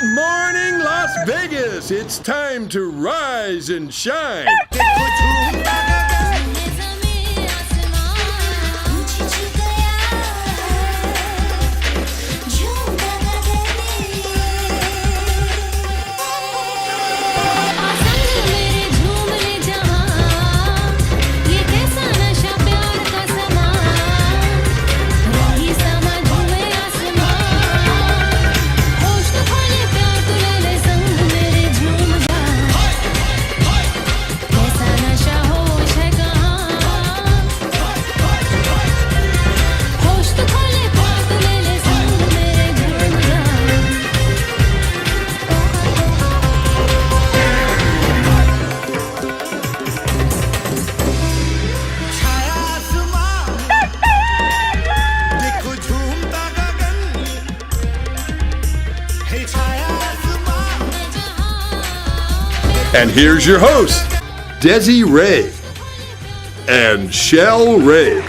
morning, Las Vegas. It's time to rise and shine. And here's your host, DeziRay and ShelRay.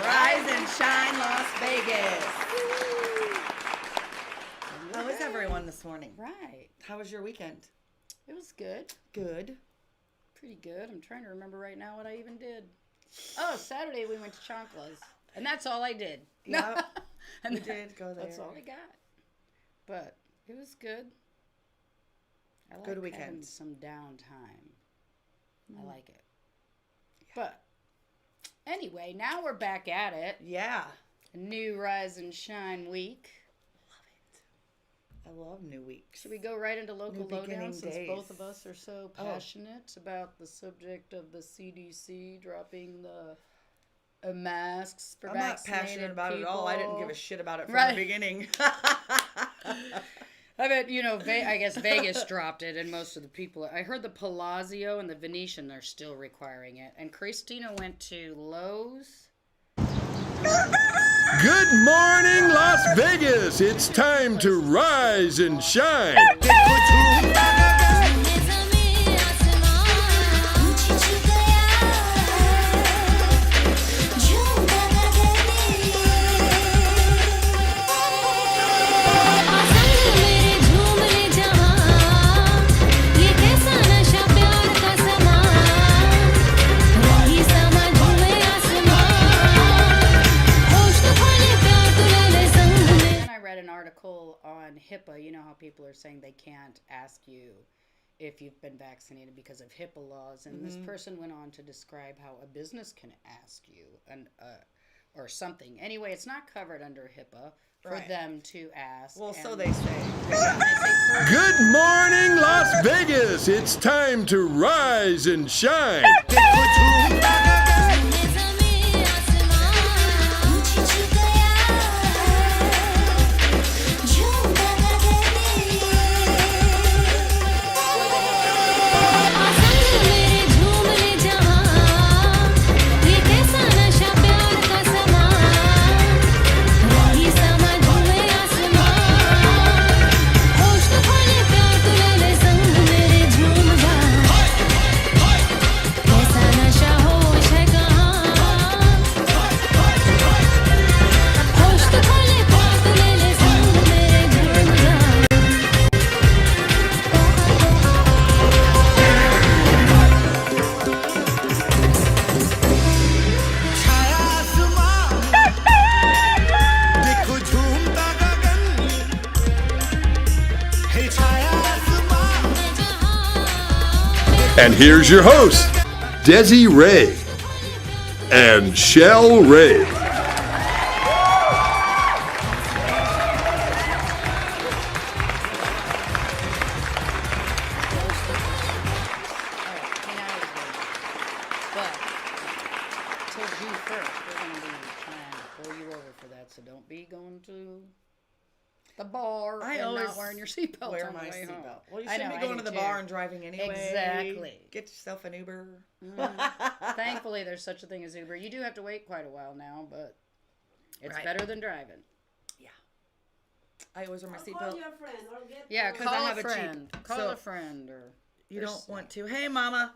Rise and shine, Las Vegas. How is everyone this morning? Right. How was your weekend? It was good. Good. Pretty good. I'm trying to remember right now what I even did. Oh, Saturday we went to Chonkla's. And that's all I did. Yeah. And We did go there. That's all I got. But it was good. I like Good having weekend. some downtime. I like it. But anyway, now we're back at it. Yeah. A new Rise and Shine week. I love new weeks. Should we go right into local New beginning lowdown since days. both of us are so passionate about the subject of the CDC dropping the masks for I'm not vaccinated passionate about it at people? all. I didn't give a shit about it from Right. the beginning. I bet, I guess Vegas dropped it and most of the people. I heard the Palazzo and the Venetian are still requiring it. And Christina went to Lowe's. Good morning, Las Vegas. It's time to rise and shine. On HIPAA, you know how people are saying they can't ask you if you've been vaccinated because of HIPAA laws, and this person went on to describe how a business can ask you or something. Anyway, it's not covered under HIPAA for them to ask. Well, so they say. Good morning, Las Vegas. It's time to rise and shine. And here's your host, DeziRay and ShelRay. But till June 1st, we're going to be trying to pull you over for that, so don't be going to the bar I and always not wearing your seatbelt wear on the my way home. seatbelt. Well, you I shouldn't know, be I going to do the too. bar and driving anyway. Exactly. Get yourself an Uber. Thankfully, there's such a thing as Uber. You do have to wait quite a while now, but it's Right. better than driving. Yeah. I always wear my Call seatbelt. your friend. Or get Yeah, Because I call have a a Jeep, friend. Call so a friend, or You there's- don't want to. Hey, Mama.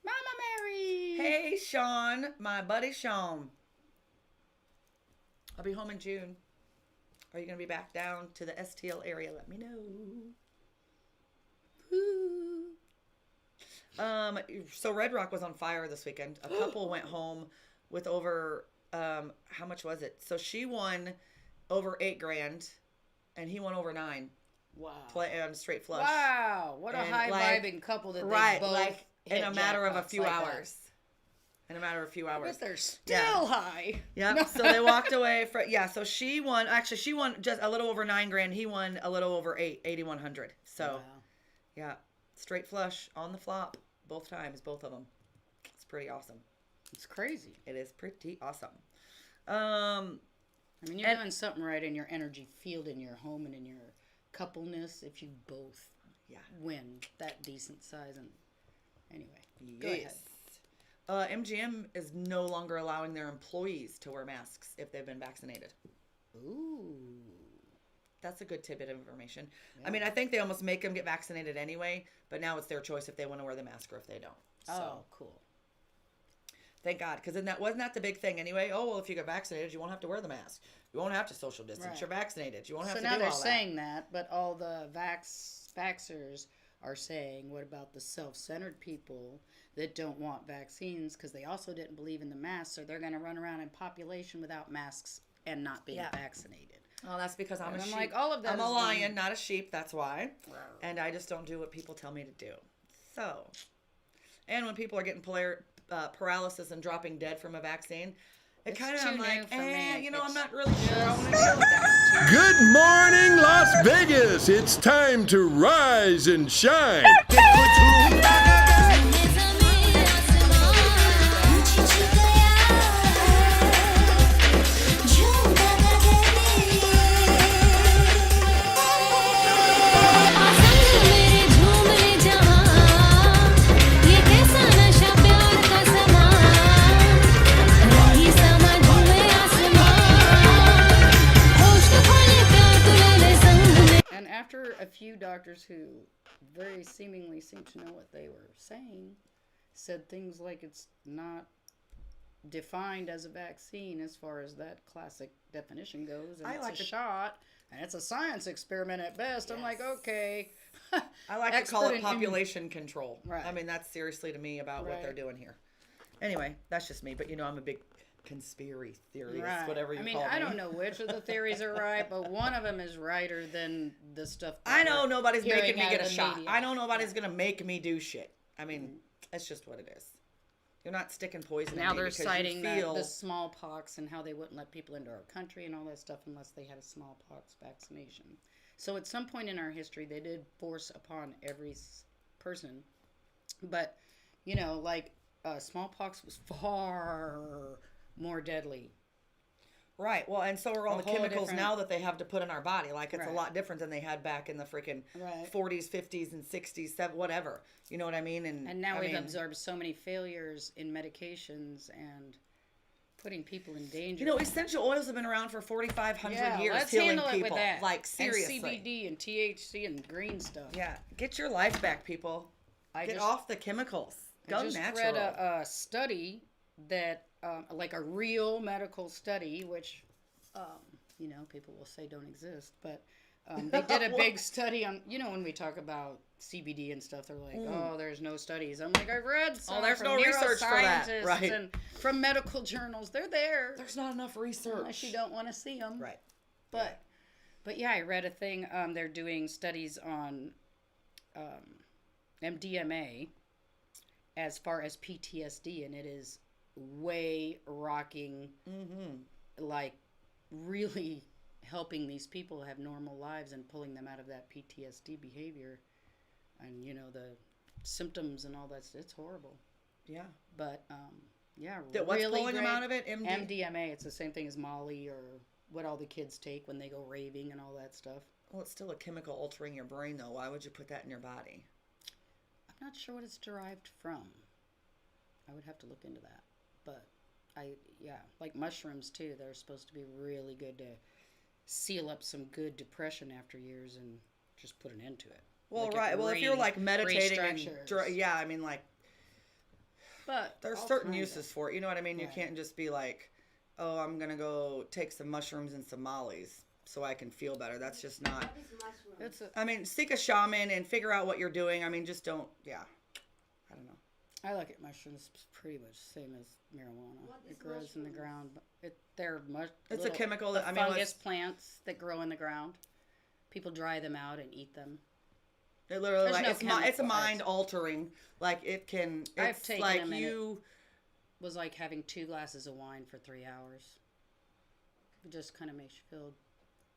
Mama Mary. Hey, Sean, my buddy Sean. I'll be home in June. Are you going to be back down to the STL area? Let me know. Woo. So Red Rock was on fire this weekend. A couple went home with over, how much was it? So she won over $8,000 and he won over 9. Wow. Straight flush. Wow. What a And, high-vibing couple that right, they both like in hit a matter of a jackpots few like that. hours. In a matter of a few I hours. bet they're still high. Yeah. So they walked away so she won just a little over $9,000. He won a little over 8,100. So Wow. yeah, straight flush on the flop both times, both of them. It's pretty awesome. It's crazy. It is pretty awesome. I mean, you're doing something right in your energy field, in your home, and in your coupleness if you both win that decent size. And anyway, go ahead. MGM is no longer allowing their employees to wear masks if they've been vaccinated. Ooh. That's a good tidbit of information. Yeah. I mean, I think they almost make them get vaccinated anyway, but now it's their choice if they want to wear the mask or if they don't. Oh, cool. Thank God, because wasn't that the big thing anyway? Oh, well, if you get vaccinated, you won't have to wear the mask. You won't have to social distance. Right. You're vaccinated. You won't have to do all that. So now they're saying that, but all the vaxxers are saying, what about the self-centered people that don't want vaccines because they also didn't believe in the masks, so they're going to run around in population without masks and not being vaccinated. Well, that's because I'm a sheep. Like, all of that I'm a lion, not a sheep. That's why. Wow. And I just don't do what people tell me to do. So, and when people are getting paralysis and dropping dead from a vaccine, it kind of, I'm like, I'm not really sure I want to deal with that. Good morning, Las Vegas. It's time to rise and shine. After a few doctors who very seemingly seemed to know what they were saying said things like it's not defined as a vaccine as far as that classic definition goes, and it's a shot, and it's a science experiment at best. Yes. I'm like, okay. I like to call it population control. Right. I mean, that's seriously to me about what they're doing here. Anyway, that's just me, but I'm a big conspiracy theorist, whatever you call me. I don't know which of the theories are right, but one of them is righter than the stuff I know nobody's making me get a shot. Media. I know nobody's going to make me do shit. I mean, that's just what it is. You're not sticking poison in me. Now they're citing the smallpox and how they wouldn't let people into our country and all that stuff unless they had a smallpox vaccination. So at some point in our history, they did force upon every person. But, smallpox was far more deadly. Right. Well, and so are all the chemicals now that they have to put in our body. Like, it's a lot different than they had back in the freaking 40s, 50s, and 60s, whatever. You know what I mean? And now we've absorbed so many failures in medications and putting people in danger. Essential oils have been around for 4,500 years, let's healing handle people. It with that. Like, seriously. And CBD and THC and green stuff. Yeah. Get your life back, people. Get off the chemicals. Go natural. I just read a study that, like a real medical study, which, people will say don't exist, but they did a big study on, when we talk about CBD and stuff, they're like, oh, there's no studies. I'm like, I've read some there's from no research for that. Right. And from medical journals. They're there. There's not enough research. Unless you don't want to see them. Right. But I read a thing, they're doing studies on MDMA as far as PTSD, and it is way rocking, like really helping these people have normal lives and pulling them out of that PTSD behavior, and the symptoms and all that. It's horrible. Yeah. But what's really pulling them out of it? MDMA. It's the same thing as Molly or what all the kids take when they go raving and all that stuff. Well, it's still a chemical altering your brain, though. Why would you put that in your body? I'm not sure what it's derived from. I would have to look into that. But like mushrooms too. They're supposed to be really good to seal up some good depression after years and just put an end to it. Well, like right. Well, if you're like meditating and But there's all certain kinda. uses for it. You know what I mean? You Right. can't just be like, oh, I'm going to go take some mushrooms and some mollies so I can feel better. That's just not. What is mushroom? It's a, I mean, seek a shaman and figure out what you're doing. I mean, just don't. Yeah. I don't know. I like it. Mushrooms pretty much the same as marijuana. What It is grows in the mushrooms? ground. They're It's a chemical that, I mean, fungus let's- plants that grow in the ground. People dry them out and eat them. It literally, There's like, no it's a chemical. mind altering. Like, it can. It's I've taken like them and you. It was like having 2 glasses of wine for 3 hours. It just kind of makes you feel.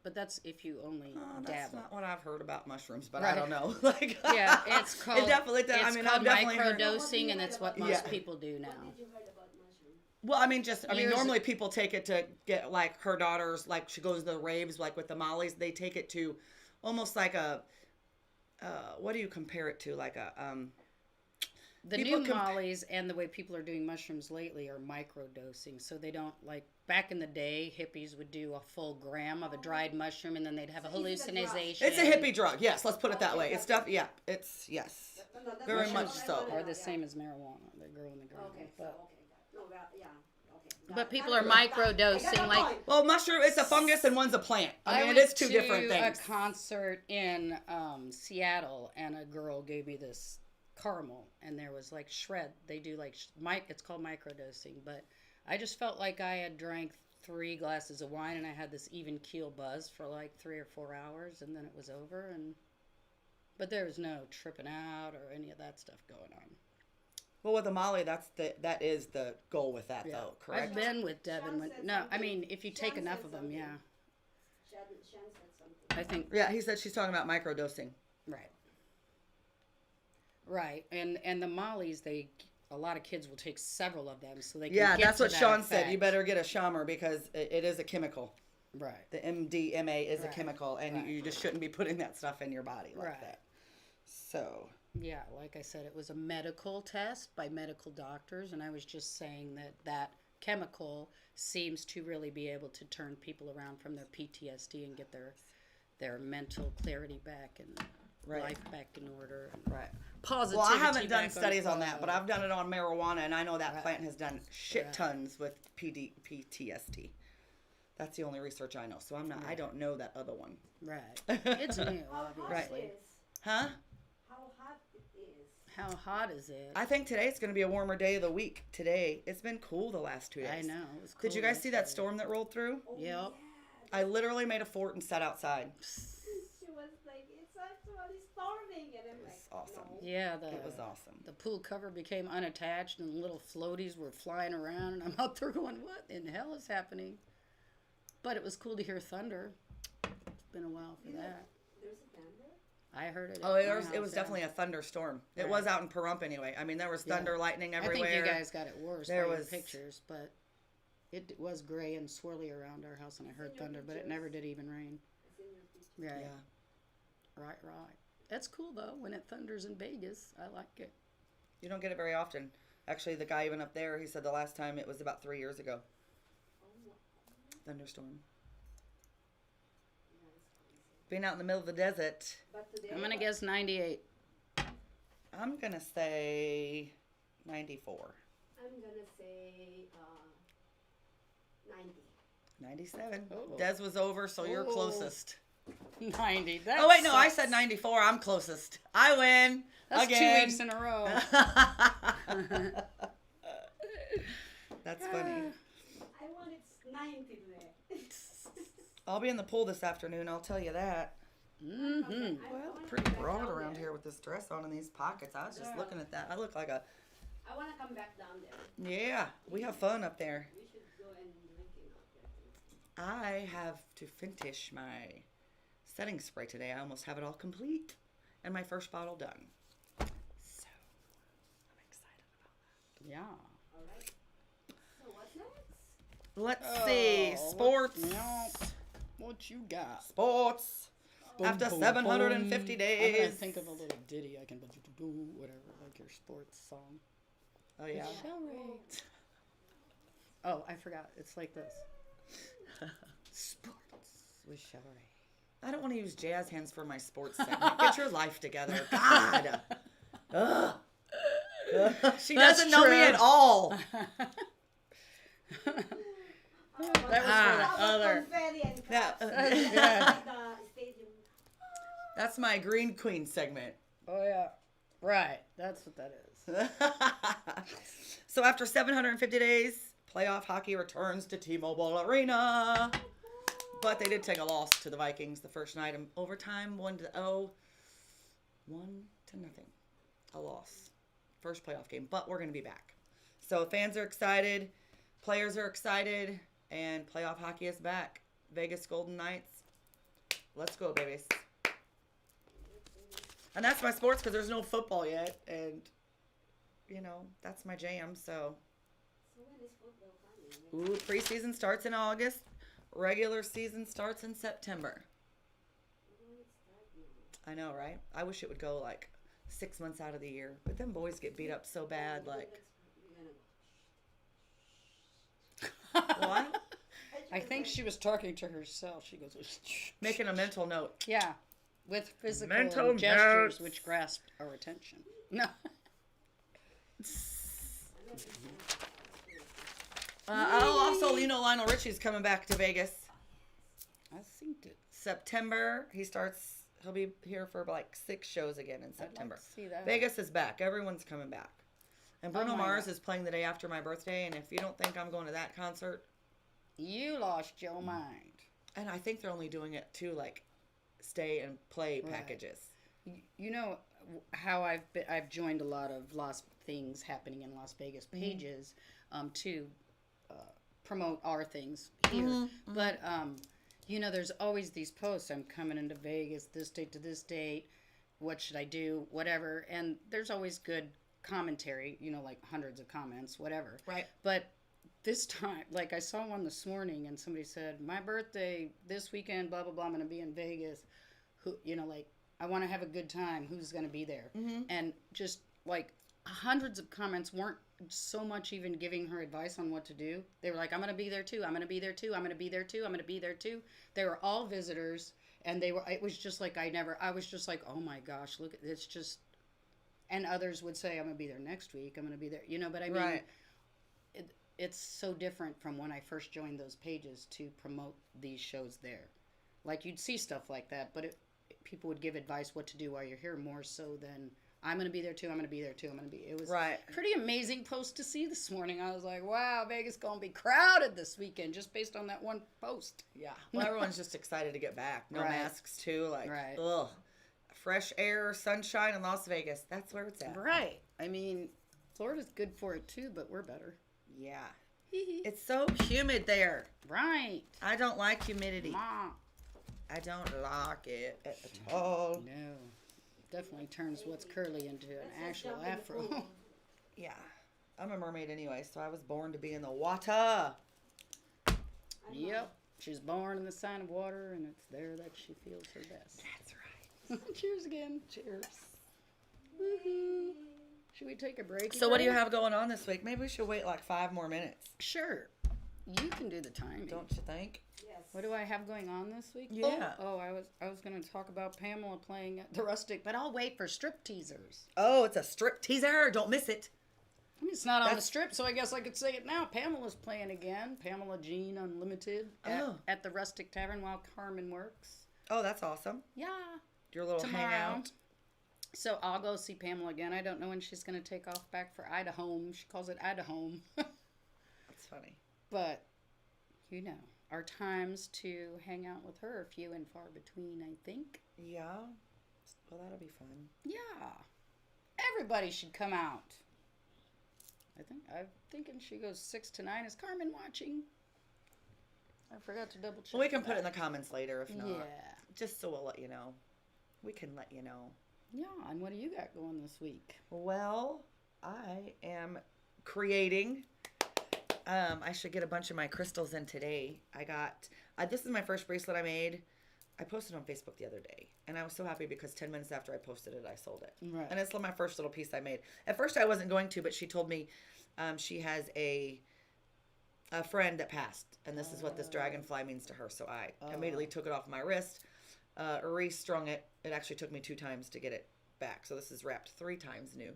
But that's if you only Oh, that's dabble. not what I've heard about mushrooms, but I Right. don't know. Like, Yeah, it's called. It definitely. It's I mean, called I've definitely heard. microdosing, and it's what most Yeah. people do now. What did you heard about mushroom? Well, I mean, just I mean, Years- normally people take it to get like her daughter's like she goes to the raves like with the mollies. They take it to almost like a. What do you compare it to? Like a The People new comp- mollies and the way people are doing mushrooms lately are microdosing. So they don't like back in the day, hippies would do a full gram of a dried mushroom and then they'd have a So is it a drug? hallucination. It's a hippie drug. Yes, let's put it that way. It's stuff. Yeah, it's yes. No, that's Very what much I so. wanna Are know, the yeah. same as marijuana. They grow in the ground. Okay, so, But, okay. No, well, yeah. Okay. but people Got are it. I got microdosing. the Like point. Well, mushroom. It's a fungus and one's a plant. I mean, went it is two different to things. a concert in Seattle, and a girl gave me this caramel, and there was like shred. They do like it's called microdosing, but I just felt like I had drank 3 glasses of wine, and I had this even keel buzz for like 3 or 4 hours, and then it was over. But there was no tripping out or any of that stuff going on. Well, with the Molly, that is the goal with that, though. Correct. I've been with Devin. Sean When, said no, I something. mean if you take Sean enough said of them, something. yeah. Shan said something. I think Yeah, he said she's talking about microdosing. right. Right, and the mollies, a lot of kids will take several of them, so they can Yeah, get that's to what that Sean said. effect. You better get a shamer because it is a chemical. Right. The MDMA is a Right. chemical, and Right. you just shouldn't be putting that stuff in your body like Right. that. So, Yeah, like I said, it was a medical test by medical doctors, and I was just saying that chemical seems to really be able to turn people around from their PTSD and get their mental clarity back and Right. life back in order. And right. positivity. Well, I haven't done back studies on that, but flow. I've done it on marijuana, and I know that Right. plant has done shit Right. tons with PTSD. That's the only research I know. So I don't know that other one. Right. It's new, How hot obviously. it is? Huh? How hot it is? How hot is it? I think today's going to be a warmer day of the week. Today, it's been cool the last 2 days. I know. It was Did you cool guys see that yesterday. storm that rolled through? Oh, Yep. I literally made a fort and sat outside. She was like, it's actually storming. And I'm like, It's awesome. no. Yeah, It was awesome. The pool cover became unattached and little floaties were flying around, and I'm out there going, what in the hell is happening? But it was cool to hear thunder. It's been a while for that. There's a thunder? I heard it. Oh, at it my was, house, yeah. definitely a thunderstorm. It Right. was out in Pahrump anyway. I mean, there was Yeah. thunder, lightning I everywhere. think you guys got it worse There by your was- pictures, but it was gray and swirly around our house, and I heard thunder, but it never did even rain. It's in your picture. Right, Yeah. right. That's cool, though, when it thunders in Vegas. I like it. You don't get it very often. Actually, the guy even up there, he said the last time it was about 3 years ago. Thunderstorm. Being out in the middle of the desert. But today, I'm going to guess 98. I'm going to say 94. I'm gonna say 90. 97. Oh. Des was over, so you're Oh. closest. 90. That Oh, wait, no, I sucks. said 94. I'm closest. I win. That's again. 2 weeks in a row. That's funny. I want it's 90 today. I'll be in the pool this afternoon, I'll tell you that. Mm-hmm. Well, pretty broad around here with this dress on and these pockets. I was just looking at that. I look like a... I want to come back down there. Yeah, we have fun up there. We should go and drinking up there. I have to finish my setting spray today. I almost have it all complete and my first bottle done. So, I'm excited about that. Yeah. All right. So what's next? Let's see. Oh, Sports. What you got? Sports. Boom, After boom, 750 boom. I'm days. gonna think of a little ditty I can do whatever, like your sports song. Oh, yeah. ShelRay. Oh, I forgot. It's like this. Sports with ShelRay. I don't want to use jazz hands for my sports segment. Get your life together. God. Ugh. She doesn't know me at all. That was for the other. That's my Green Queen segment. Oh yeah, right. That's what that is. So after 750 days, playoff hockey returns to T-Mobile Arena. But they did take a loss to the Vikings the first night in overtime, 1-0. 1-0. A loss. First playoff game. But we're going to be back. So fans are excited. Players are excited. And playoff hockey is back. Vegas Golden Knights. Let's go, babies. And that's my sports because there's no football yet. And, you know, that's my jam. So, ooh, preseason starts in August. Regular season starts in September. I know, right? I wish it would go like 6 months out of the year. But them boys get beat up so bad. Like, what? I think she was talking to herself. She goes, Making a mental note. yeah, with physical Mental gestures notes. which grasped our attention. No. Also, Lionel Richie's coming back to Vegas. I think it. September. He'll be here for like 6 shows again in September. I'd like to see that. Vegas is back. Everyone's coming back. And Bruno my Mars God. is playing the day after my birthday. And if you don't think I'm going to that concert, You lost your mind. and I think they're only doing it to like stay and play Right. packages. You know how I've joined a lot of things happening in Las Vegas pages to promote our things here. But you know, there's always these posts. I'm coming into Vegas this date to this date. What should I do? Whatever. And there's always good commentary. You know, like hundreds of comments, whatever. Right. But this time, like I saw one this morning, and somebody said, "My birthday this weekend. Blah blah blah. I'm gonna be in Vegas. Who, you know, like I want to have a good time. Who's gonna be there?" And just like hundreds of comments weren't so much even giving her advice on what to do. They were like, "I'm gonna be there too. I'm gonna be there too. I'm gonna be there too. I'm gonna be there too." They were all visitors, and they were. It was just like I was just like, "Oh my gosh, look! It's just." And others would say, "I'm gonna be there next week. I'm gonna be there." You know, but I mean. Right. It's so different from when I first joined those pages to promote these shows there. Like, you'd see stuff like that, but people would give advice what to do while you're here more so than, I'm going to be there too, I'm going to be there too, I'm going to be. It was Right. pretty amazing post to see this morning. I was like, wow, Vegas going to be crowded this weekend just based on that one post. Yeah. Well, everyone's just excited to get back. No Right. masks, too. Like, Right. ugh. Fresh air, sunshine in Las Vegas. That's where it's at. Right. I mean, Florida's good for it too, but we're better. Yeah. It's so humid there. Right. I don't like humidity. Ma. I don't like it at all. No. Definitely turns what's curly into an actual afro. Yeah. I'm a mermaid anyway, so I was born to be in the water. Yep. She's born in the sign of water, and it's there that she feels her best. That's right. Cheers again. Cheers. Woohoo. Should we take a break? So what do you have going on this week? Maybe we should wait like 5 more minutes. Sure. You can do the timing. Don't you think? What do I have going on this week? Yeah. Oh, I was going to talk about Pamela playing at the Rustic, but I'll wait for strip teasers. Oh, it's a strip teaser. Don't miss it. I mean, it's not on the strip, so I guess I could say it now. Pamela's playing again. Pamela Jean Unlimited at the Rustic Tavern while Carmen works. Oh, that's awesome. Yeah. Your little Tomorrow. hangout. So I'll go see Pamela again. I don't know when she's going to take off back for Idaho. She calls it Idaho. That's funny. But, you know, our times to hang out with her are few and far between, I think. Yeah. Well, that'll be fun. Yeah. Everybody should come out. I'm thinking she goes 6 to 9. Is Carmen watching? I forgot to double check. Well, we can put it in the comments later if not. Yeah. Just so we'll let you know. We can let you know. Yeah, and what do you got going this week? Well, I am creating. I should get a bunch of my crystals in today. I got, this is my first bracelet I made. I posted on Facebook the other day, and I was so happy because 10 minutes after I posted it, I sold it. Right. And it's my first little piece I made. At first, I wasn't going to, but she told me she has a friend that passed, and this is what this dragonfly means to her. So I immediately took it off my wrist, restrung it. It actually took me 2 times to get it back. So this is wrapped 3 times new.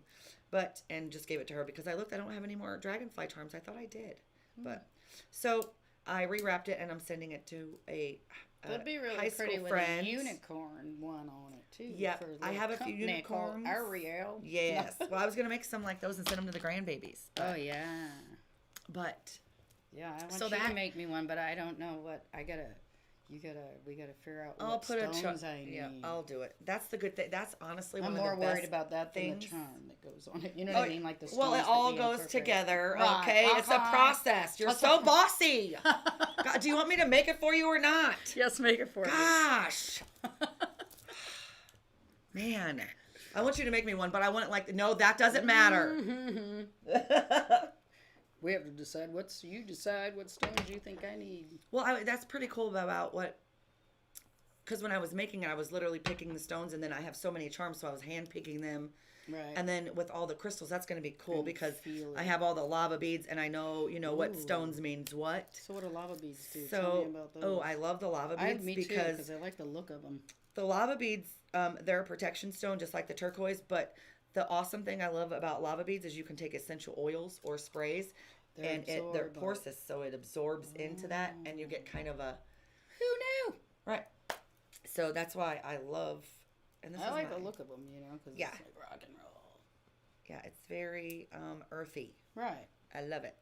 But, and just gave it to her because I looked, I don't have any more dragonfly charms. I thought I did. But, so I rewrapped it and I'm sending it to a That'd be really high pretty school with friend. a unicorn one on it too. Yeah, for I the have a few company called unicorns. Ariel. Yes. Well, I was going to make some like those and send them to the grandbabies. Oh yeah. But Yeah, I want So you that- to make me one, but I don't know what we gotta figure out I'll what put stones I need. Yeah, I'll do it. That's the good thing. That's honestly I'm one more of the best worried about that than the things. charm that goes on it. You know what I mean? Like the stones Well, it that all we goes incorporate. together. Right, Okay, it's a okay. process. You're so bossy. God, do you want me to make it for you or not? Yes, make it for me. Gosh, man, I want you to make me one, but I want it like no, that doesn't matter. We have to decide you decide what stones you think I need. Well, that's pretty cool about what. Because when I was making it, I was literally picking the stones, and then I have so many charms, so I was hand picking them. Right. And then with all the crystals, that's going to be cool And because feel I it. have all the lava beads, and I know what Ooh. stones means what. So what do lava beads do? Tell So, me about those. oh, I love the lava beads me too, because because I like the look of them. the lava beads, they're a protection stone, just like the turquoise. But the awesome thing I love about lava beads is you can take essential oils or sprays, They're they're absorbable. porous, so it absorbs into that, and you get kind of a Who knew? right. So that's why I love. And this I is like mine. the look of them, because Yeah. it's like rock and roll. Yeah, it's very earthy. Right. I love it.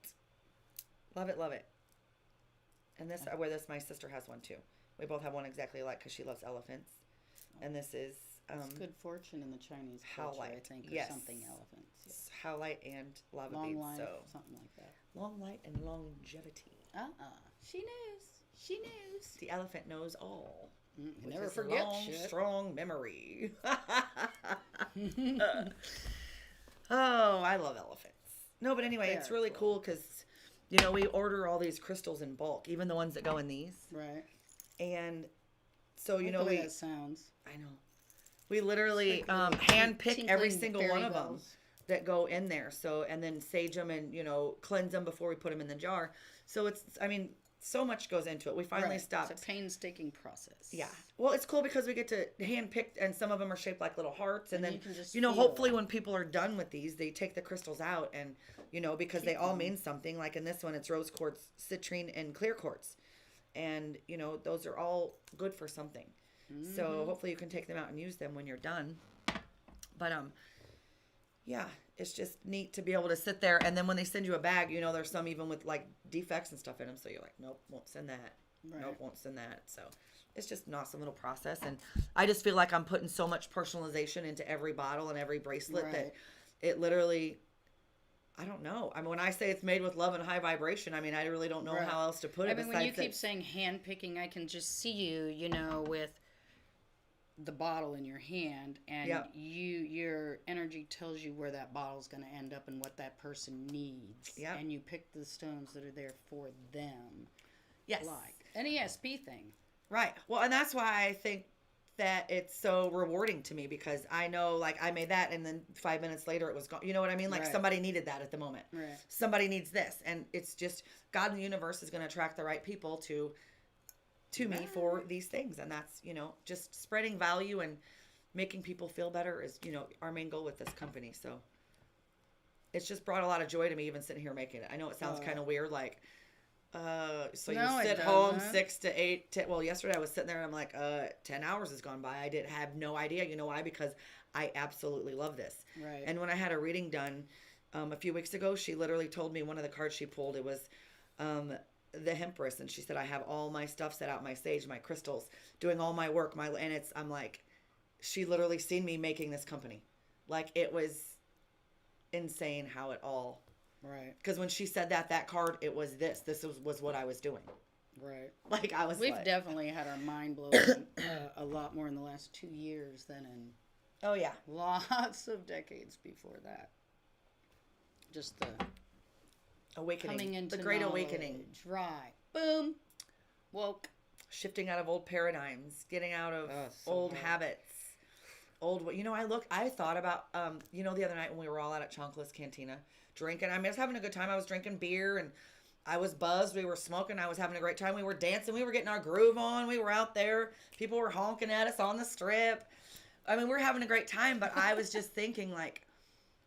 Love it, love it. And this, I wear this. My sister has one too. We both have one exactly alike because she loves elephants. And this is It's good fortune in the Chinese culture, I howlite. think, or Yes. something elephants. Yeah. howlite and lava Long beads. life, So something like that. long light and longevity. She knows. She knows. The elephant knows all. Which Never is forget long, shit. strong memory. Oh, I love elephants. No, but anyway, it's They're really cool. cool because, we order all these crystals in bulk, even the ones that go in these. Right. And so, I like the way we, that sounds. I know, we literally Like little hand pick every tinkling single fairy one of them bells. that go in there. So, and then sage them and, cleanse them before we put them in the jar. So it's, so much goes into it. We finally Right. stopped. It's a painstaking process. Yeah. Well, it's cool because we get to hand pick, and some of them are shaped like little hearts. And And then, you can just hopefully feel. when people are done with these, they take the crystals out and, because they all mean something. Like in this one, it's rose quartz, citrine, and clear quartz. And, those are all good for something. So hopefully you can take them out and use them when you're done. But, yeah, it's just neat to be able to sit there. And then when they send you a bag, there's some even with like defects and stuff in them. So you're like, nope, won't send that. Right. Nope, won't send that. So it's just an awesome little process. And I just feel like I'm putting so much personalization into every bottle and every bracelet that Right. it literally, I don't know. When I say it's made with love and high vibration, I really don't know Right. how else to put it. when you besides keep that- saying hand picking, I can just see you, with the bottle in your hand, and Yeah. your energy tells you where that bottle's going to end up and what that person needs. Yeah. And you pick the stones that are there for them. yes. Like an ESP thing. Right. Well, and that's why I think that it's so rewarding to me because I know, like, I made that and then 5 minutes later it was gone. You know what I mean? Like, Right. somebody needed that at the moment. Right. Somebody needs this. And it's just God in the universe is going to attract the right people to me for these things. And that's, just spreading value and making people feel better is, our main goal with this company. So it's just brought a lot of joy to me even sitting here making it. I know it sounds kind of weird, like, so No, you it sit home doesn't. 6 to 8. Well, yesterday I was sitting there and I'm like, 10 hours has gone by. I didn't have no idea. You know why? Because I absolutely love this. Right. And when I had a reading done a few weeks ago, she literally told me one of the cards she pulled, it was the Hempress. And she said, I have all my stuff set out, my sage, my crystals, doing all my work. I'm like, she literally seen me making this company. Like, it was insane how it all. Right. Because when she said that card, it was this. This was what I was doing. Right. Like, I was We've like, definitely had our mind blown a lot more in the last 2 years than in oh, yeah. lots of decades before that. Just the Awakening. coming into the Great knowledge. Awakening. Right. Boom. Woke. Shifting out of old paradigms. Getting out of so old hard. habits. I thought about, the other night when we were all out at Chonkla's Cantina drinking. I was having a good time. I was drinking beer and I was buzzed. We were smoking. I was having a great time. We were dancing. We were getting our groove on. We were out there. People were honking at us on the strip. I mean, we're having a great time, but I was just thinking, like,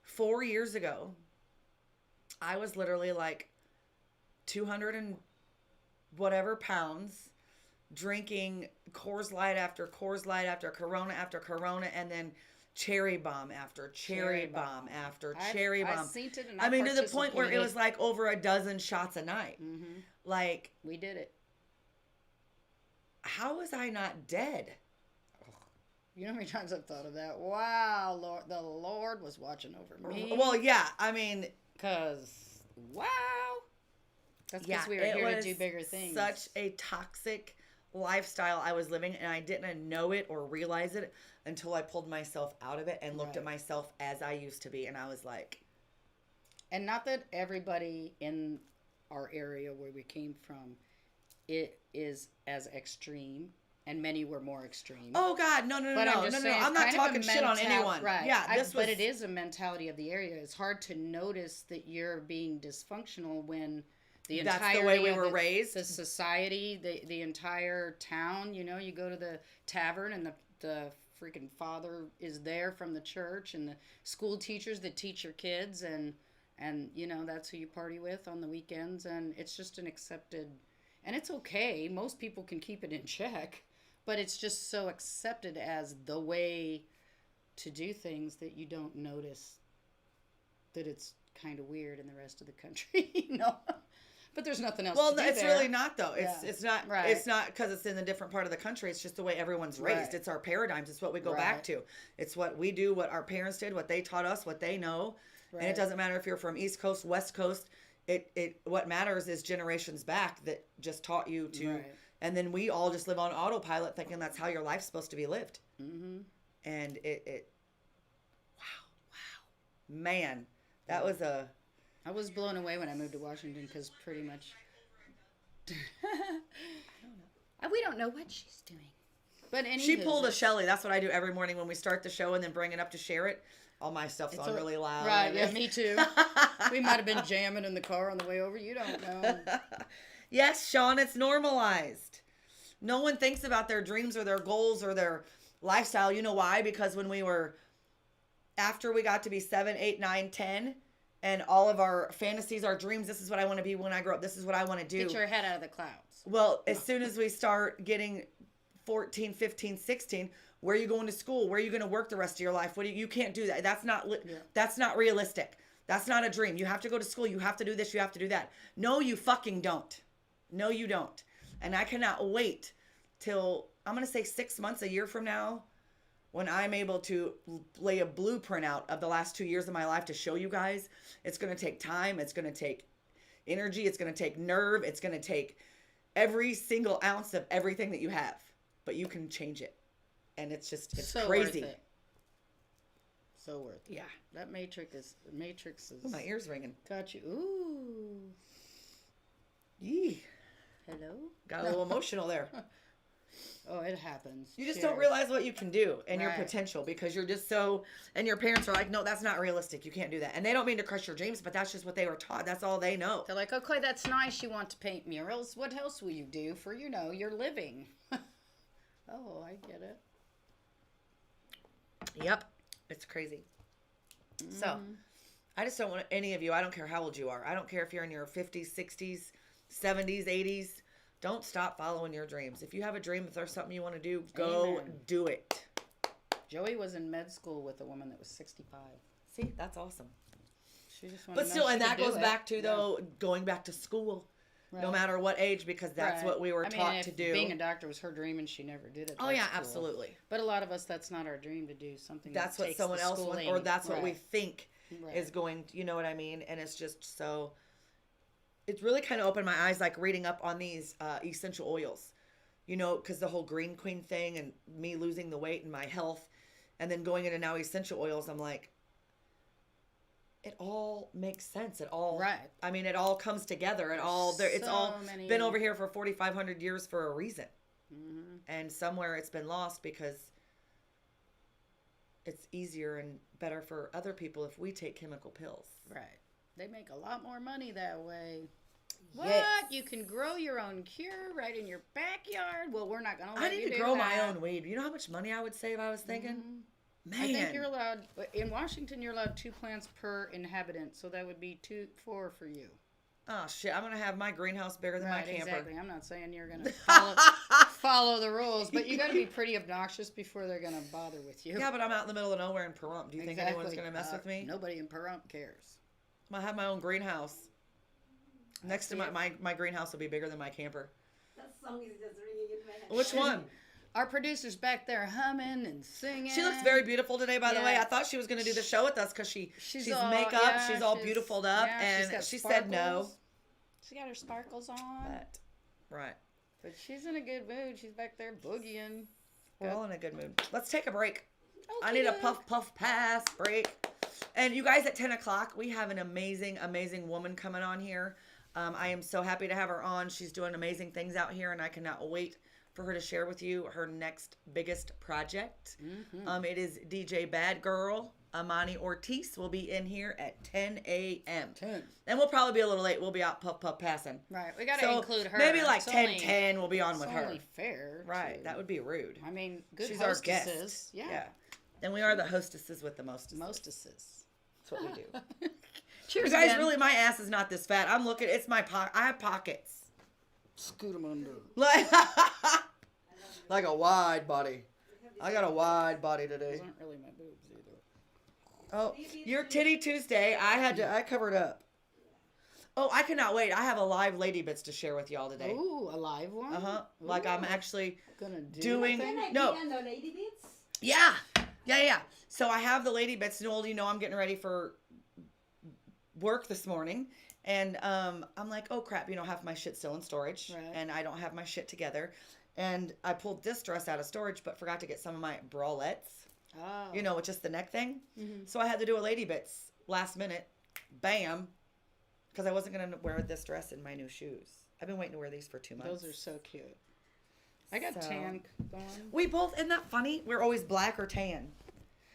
4 years ago, I was literally like 200 and whatever pounds, drinking Coors Light after Coors Light after Corona, and then cherry bomb after cherry bomb after cherry bomb. I've seen it, and I mean, to the point where it was like over a dozen shots a night. Mm-hmm. Like, we did it. how was I not dead? You know how many times I've thought of that? Wow, Lord, the Lord was watching over me. Well, yeah, I mean, Because, wow. That's because we were it here to was do bigger things. Such a toxic lifestyle I was living, and I didn't know it or realize it until I pulled myself out of it and looked at myself as I used to be, and I was like... And not that everybody in our area where we came from, it is as extreme, and many were more extreme. Oh, God, no. But I'm just saying, I'm not talking shit on anyone. Right. Yeah, but it is a mentality of the area. It's hard to notice that you're being dysfunctional when the That's entire the way we were raised. The society, the entire town. You know, you go to the tavern and the freaking father is there from the church, and the school teachers that teach your kids, and you know that's who you party with on the weekends, and it's just an accepted, and it's okay. Most people can keep it in check. But it's just so accepted as the way to do things that you don't notice that it's kind of weird in the rest of the country, you know. But there's nothing else to do it's there. really not, though. It's not Right. It's not because it's in a different part of the country. It's just the way everyone's raised. Right. It's our paradigms. It's what we go back to. It's what we do, what our parents did, what they taught us, what they know. And it doesn't matter if you're from East Coast, West Coast. What matters is generations back that just taught you to... Right. And then we all just live on autopilot thinking that's how your life's supposed to be lived. Mm-hmm. And wow. Man, that was a... I was blown away when I moved to Washington because pretty much... we don't know what she's doing. But She pulled a Shelly. That's what I do every morning when we start the show and then bring it up to share it. All my stuff's on really loud. Right, yeah, me too. We might have been jamming in the car on the way over. You don't know. Yes, Sean, it's normalized. No one thinks about their dreams or their goals or their lifestyle. You know why? Because after we got to be 7, 8, 9, 10, and all of our fantasies, our dreams, this is what I want to be when I grow up. This is what I want to do. Get your head out of the clouds. Well, as soon as we start getting 14, 15, 16, where are you going to school? Where are you going to work the rest of your life? You can't do that. That's not realistic. That's not a dream. You have to go to school. You have to do this. You have to do that. No, you fucking don't. No, you don't. And I cannot wait till, I'm going to say 6 months, a year from now, when I'm able to lay a blueprint out of the last 2 years of my life to show you guys. It's going to take time. It's going to take energy. It's going to take nerve. It's going to take every single ounce of everything that you have. But you can change it. And it's so crazy. Worth it. So worth it. Yeah. That Matrix is... Oh, my ear's ringing. Got you. Ooh. Yee. Hello? Got a little emotional there. Oh, it happens. You just don't realize what you can do and your Right. potential because you're just so, and your parents are like, no, that's not realistic. You can't do that. And they don't mean to crush your dreams, but that's just what they were taught. That's all they know. They're like, okay, that's nice. You want to paint murals. What else will you do for, your living? Oh, I get it. Yep. It's crazy. So, I just don't want any of you, I don't care how old you are. I don't care if you're in your 50s, 60s, 70s, 80s. Don't stop following your dreams. If you have a dream, if there's something you want to do, go do it. Joey was in med school with a woman that was 65. See, that's awesome. She just wanted But to know still, she and that could do goes it. back to, though, going back to school. No matter what age, because that's what we were taught to do. Being a doctor was her dream, and she never did it. Oh, That's yeah, cool. absolutely. But a lot of us, that's not our dream to do something. That's that what takes someone the else wants, schooling. or that's what we Right. think Right. is going to, you know what I mean? And it's just so, it's really kind of opened my eyes, like reading up on these essential oils, because the whole Green Queen thing and me losing the weight and my health, and then going into now essential oils, I'm like, it all makes sense. It all, Right. I mean, it all comes together. It's all been over here for 4,500 years for a reason. Mm-hmm. And somewhere it's been lost because it's easier and better for other people if we take chemical pills. Right. They make a lot more money that way. What? Yes. You can grow your own cure right in your backyard? Well, we're not going to I let need you to do grow that. my own weed. You know how much money I would save, I was thinking? Man. I think you're allowed, in Washington, you're allowed 2 plants per inhabitant, so that would be 4 for you. Oh, shit. I'm going to have my greenhouse bigger than my camper. Exactly. I'm not saying you're going to follow the rules, but you got to be pretty obnoxious before they're going to bother with you. Yeah, but I'm out in the middle of nowhere in Pahrump. Do you think anyone's going to mess with me? Nobody in Pahrump cares. I'm going to have my own greenhouse. Next to my greenhouse will be bigger than my camper. That song is just ringing in my head. Which one? Our producer's back there humming and singing. She looks very beautiful today, by the way. I thought she was going to do the show with us because she's all, makeup. yeah, she's all beautifuled up. And she said no. She got her sparkles on. Right. But she's in a good mood. She's back there boogieing. We're all in a good mood. Let's take a break. Okay. I need a puff pass break. And you guys, at 10 o'clock, we have an amazing, amazing woman coming on here. I am so happy to have her on. She's doing amazing things out here, and I cannot wait for her to share with you her next biggest project. Mm-hmm. It is DJ Bad Girl. Amani Ortiz will be in here at 10 a.m. 10. And we'll probably be a little late. We'll be out puff passing. Right. We got to include her. Maybe like 10:10 we'll be on with her. It's only fair. Right. That would be rude. I mean, good She's hostesses. Our guest. Yeah. And we are the hostesses with the mostesses. Mostesses. That's what we do. Cheers, you guys, again. really, my ass is not this fat. I'm looking. It's my pocket. I have pockets. Scoot them under. Like a wide body. I got a wide body today. Those aren't really my boobs either. Oh, your Titty Tuesday. I covered up. Oh, I cannot wait. I have a live lady bits to share with y'all today. Ooh, a live one? Uh-huh. Like I'm actually gonna doing. No. Lady bits? Yeah. So I have the lady bits. Noel, you know I'm getting ready for work this morning. And I'm like, oh crap, half my shit's still in storage. Right. And I don't have my shit together. And I pulled this dress out of storage, but forgot to get some of my bralettes. Oh. With just the neck thing. Mm-hmm. So I had to do a lady bits last minute. Bam. Because I wasn't going to wear this dress in my new shoes. I've been waiting to wear these for 2 months. Those are so cute. I got tan going. We both, isn't that funny? We're always black or tan.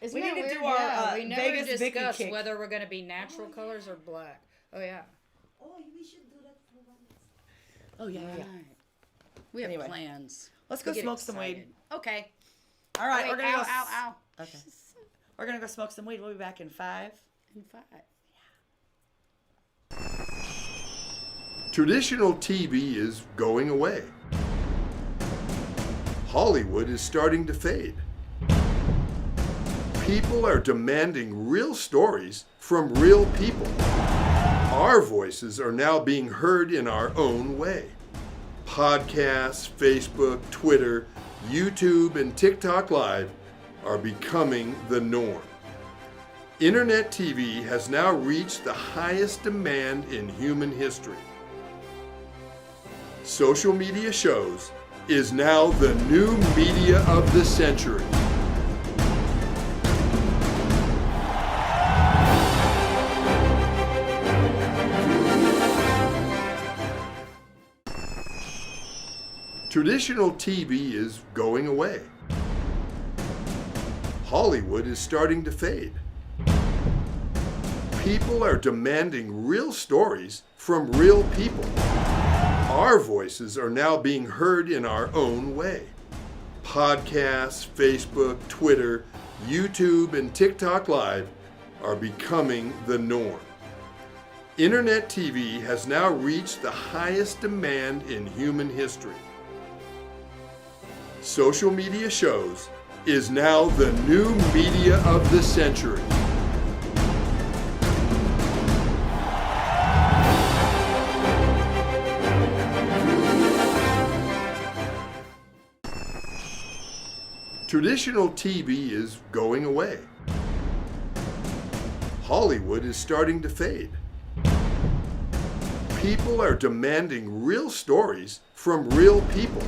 We need to do our we never Vegas discuss Vicky whether we're going to be natural colors or black. Oh, yeah. Oh, we should do that for once. Oh, yeah. We have plans. Let's go smoke some weed. Okay. All right. We're going to go. Ow. Okay. We're going to go smoke some weed. We'll be back in 5. Traditional TV is going away. Hollywood is starting to fade. People are demanding real stories from real people. Our voices are now being heard in our own way. Podcasts, Facebook, Twitter, YouTube, and TikTok Live are becoming the norm. Internet TV has now reached the highest demand in human history. Social media shows is now the new media of the century. Traditional TV is going away. Hollywood is starting to fade. People are demanding real stories from real people. Our voices are now being heard in our own way. Podcasts, Facebook, Twitter, YouTube, and TikTok Live are becoming the norm. Internet TV has now reached the highest demand in human history. Social media shows is now the new media of the century. Traditional TV is going away. Hollywood is starting to fade. People are demanding real stories from real people.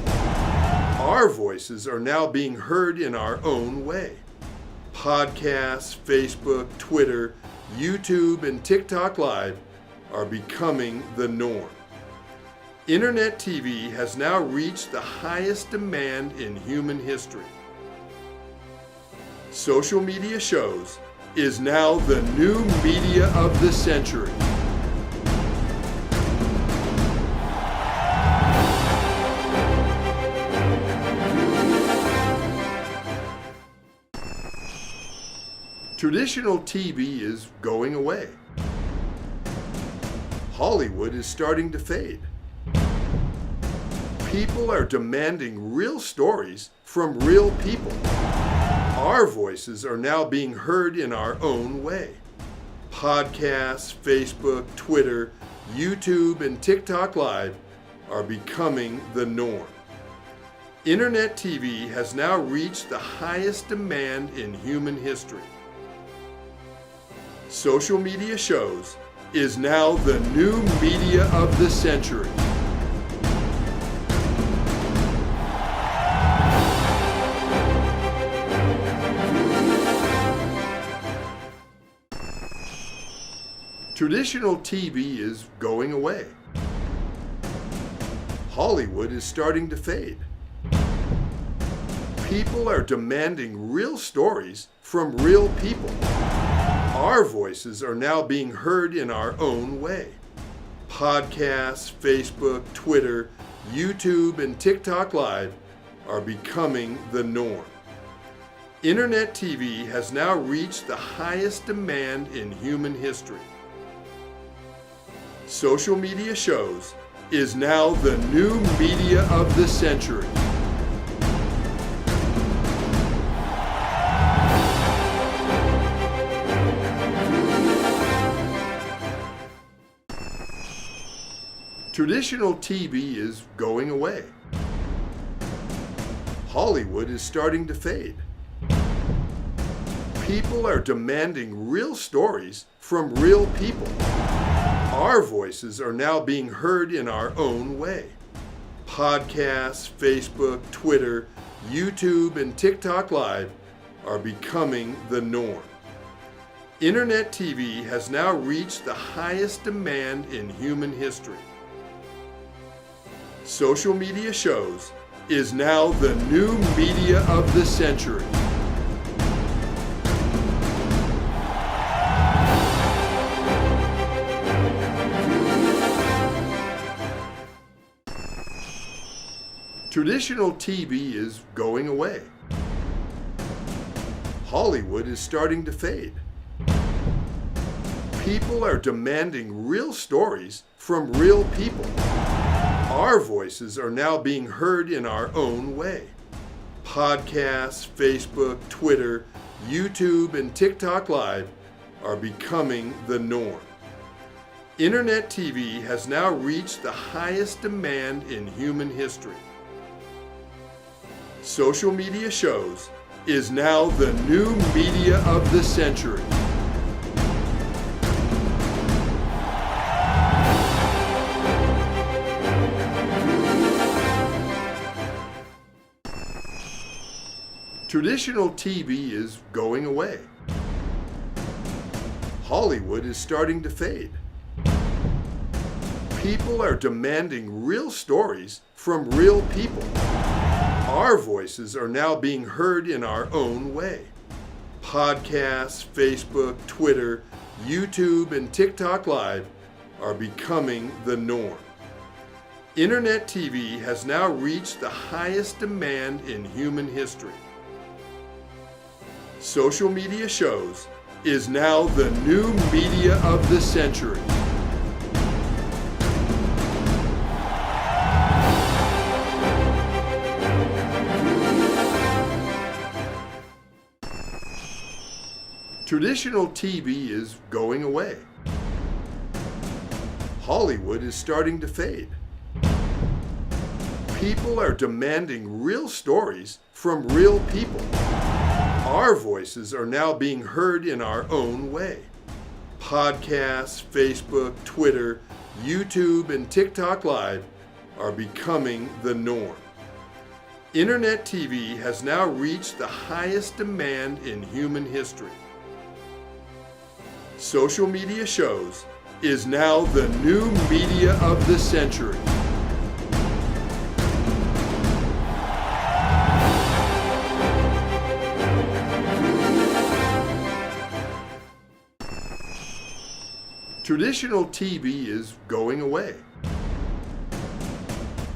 Our voices are now being heard in our own way. Podcasts, Facebook, Twitter, YouTube, and TikTok Live are becoming the norm. Internet TV has now reached the highest demand in human history. Social media shows is now the new media of the century. Traditional TV is going away. Hollywood is starting to fade. People are demanding real stories from real people. Our voices are now being heard in our own way. Podcasts, Facebook, Twitter, YouTube, and TikTok Live are becoming the norm. Internet TV has now reached the highest demand in human history. Social media shows is now the new media of the century. Traditional TV is going away. Hollywood is starting to fade. People are demanding real stories from real people. Our voices are now being heard in our own way. Podcasts, Facebook, Twitter, YouTube, and TikTok Live are becoming the norm. Internet TV has now reached the highest demand in human history. Social media shows is now the new media of the century. Traditional TV is going away. Hollywood is starting to fade. People are demanding real stories from real people. Our voices are now being heard in our own way. Podcasts, Facebook, Twitter, YouTube, and TikTok Live are becoming the norm. Internet TV has now reached the highest demand in human history. Social media shows is now the new media of the century. Traditional TV is going away. Hollywood is starting to fade. People are demanding real stories from real people. Our voices are now being heard in our own way. Podcasts, Facebook, Twitter, YouTube, and TikTok Live are becoming the norm. Internet TV has now reached the highest demand in human history. Social media shows is now the new media of the century. Traditional TV is going away. Hollywood is starting to fade. People are demanding real stories from real people. Our voices are now being heard in our own way. Podcasts, Facebook, Twitter, YouTube, and TikTok Live are becoming the norm. Internet TV has now reached the highest demand in human history. Social media shows is now the new media of the century. Traditional TV is going away. Hollywood is starting to fade. People are demanding real stories from real people. Our voices are now being heard in our own way. Podcasts, Facebook, Twitter, YouTube, and TikTok Live are becoming the norm. Internet TV has now reached the highest demand in human history. Social media shows is now the new media of the century. Traditional TV is going away.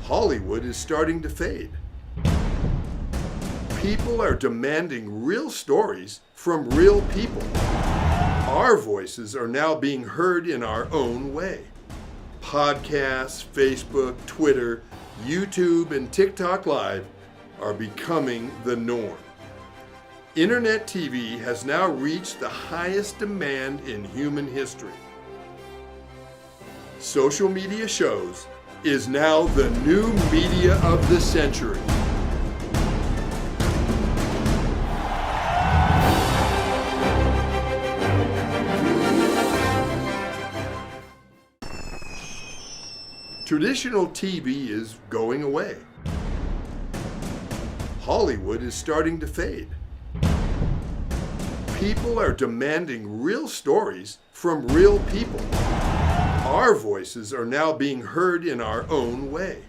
Hollywood is starting to fade. People are demanding real stories from real people. Our voices are now being heard in our own way. Podcasts, Facebook, Twitter, YouTube, and TikTok Live are becoming the norm. Internet TV has now reached the highest demand in human history. Social media shows is now the new media of the century. Traditional TV is going away. Hollywood is starting to fade. People are demanding real stories from real people. Our voices are now being heard in our own way.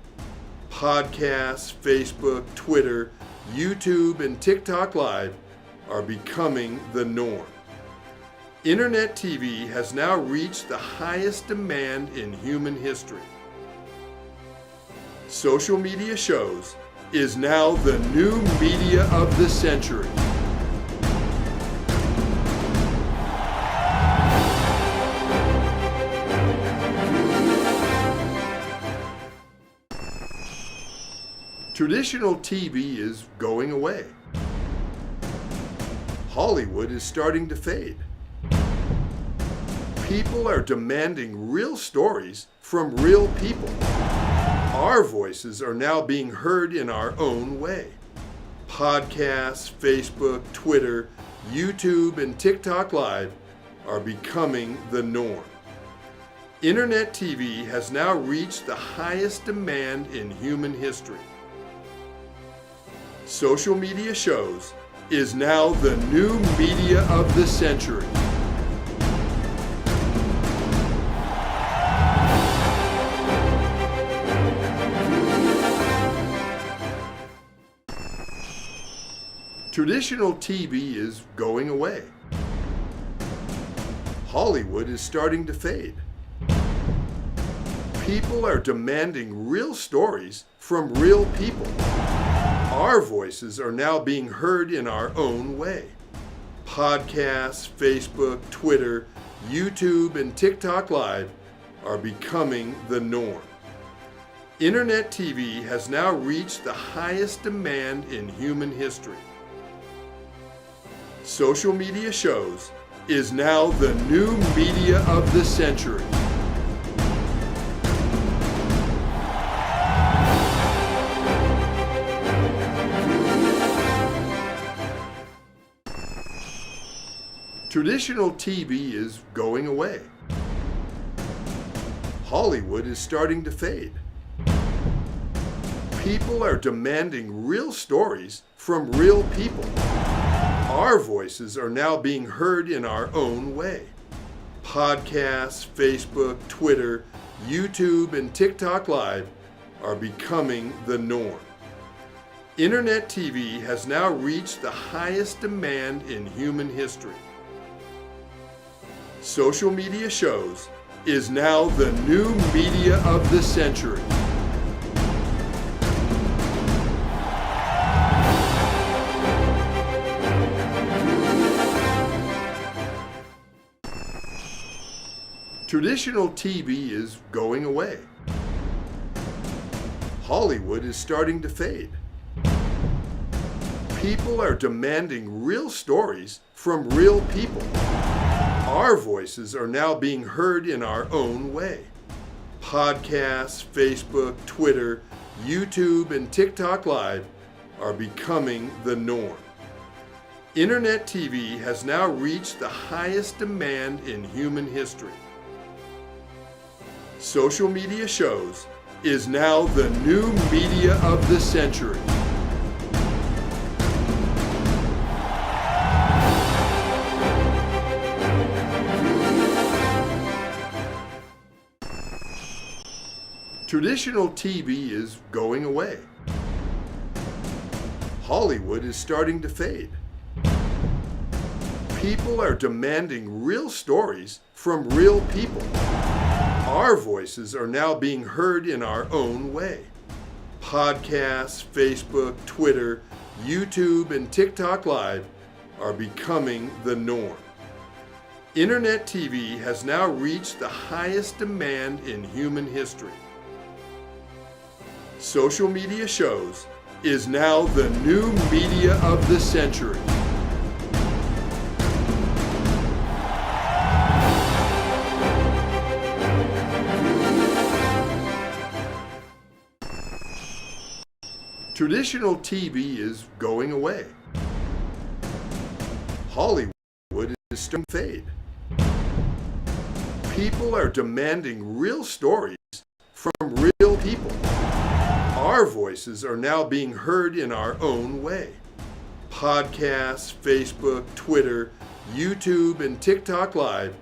Podcasts, Facebook, Twitter, YouTube, and TikTok Live are becoming the norm. Internet TV has now reached the highest demand in human history. Social media shows is now the new media of the century. Traditional TV is going away. Hollywood is starting to fade. People are demanding real stories from real people. Our voices are now being heard in our own way. Podcasts, Facebook, Twitter, YouTube, and TikTok Live are becoming the norm. Internet TV has now reached the highest demand in human history. Social media shows is now the new media of the century. Traditional TV is going away. Hollywood is starting to fade. People are demanding real stories from real people. Our voices are now being heard in our own way. Podcasts, Facebook, Twitter, YouTube, and TikTok Live are becoming the norm. Internet TV has now reached the highest demand in human history. Social media shows is now the new media of the century. Traditional TV is going away. Hollywood is starting to fade. People are demanding real stories from real people. Our voices are now being heard in our own way. Podcasts, Facebook, Twitter, YouTube, and TikTok Live are becoming the norm. Internet TV has now reached the highest demand in human history. Social media shows is now the new media of the century. Traditional TV is going away. Hollywood is starting to fade. People are demanding real stories from real people. Our voices are now being heard in our own way. Podcasts, Facebook, Twitter, YouTube, and TikTok Live are becoming the norm. Internet TV has now reached the highest demand in human history. Social media shows is now the new media of the century. Traditional TV is going away. Hollywood is starting to fade. People are demanding real stories from real people. Our voices are now being heard in our own way. Podcasts, Facebook, Twitter, YouTube, and TikTok Live are becoming the norm. Internet TV has now reached the highest demand in human history. Social media shows is now the new media of the century. Traditional TV is going away. Hollywood is starting to fade. People are demanding real stories from real people. Our voices are now being heard in our own way. Podcasts, Facebook, Twitter, YouTube, and TikTok Live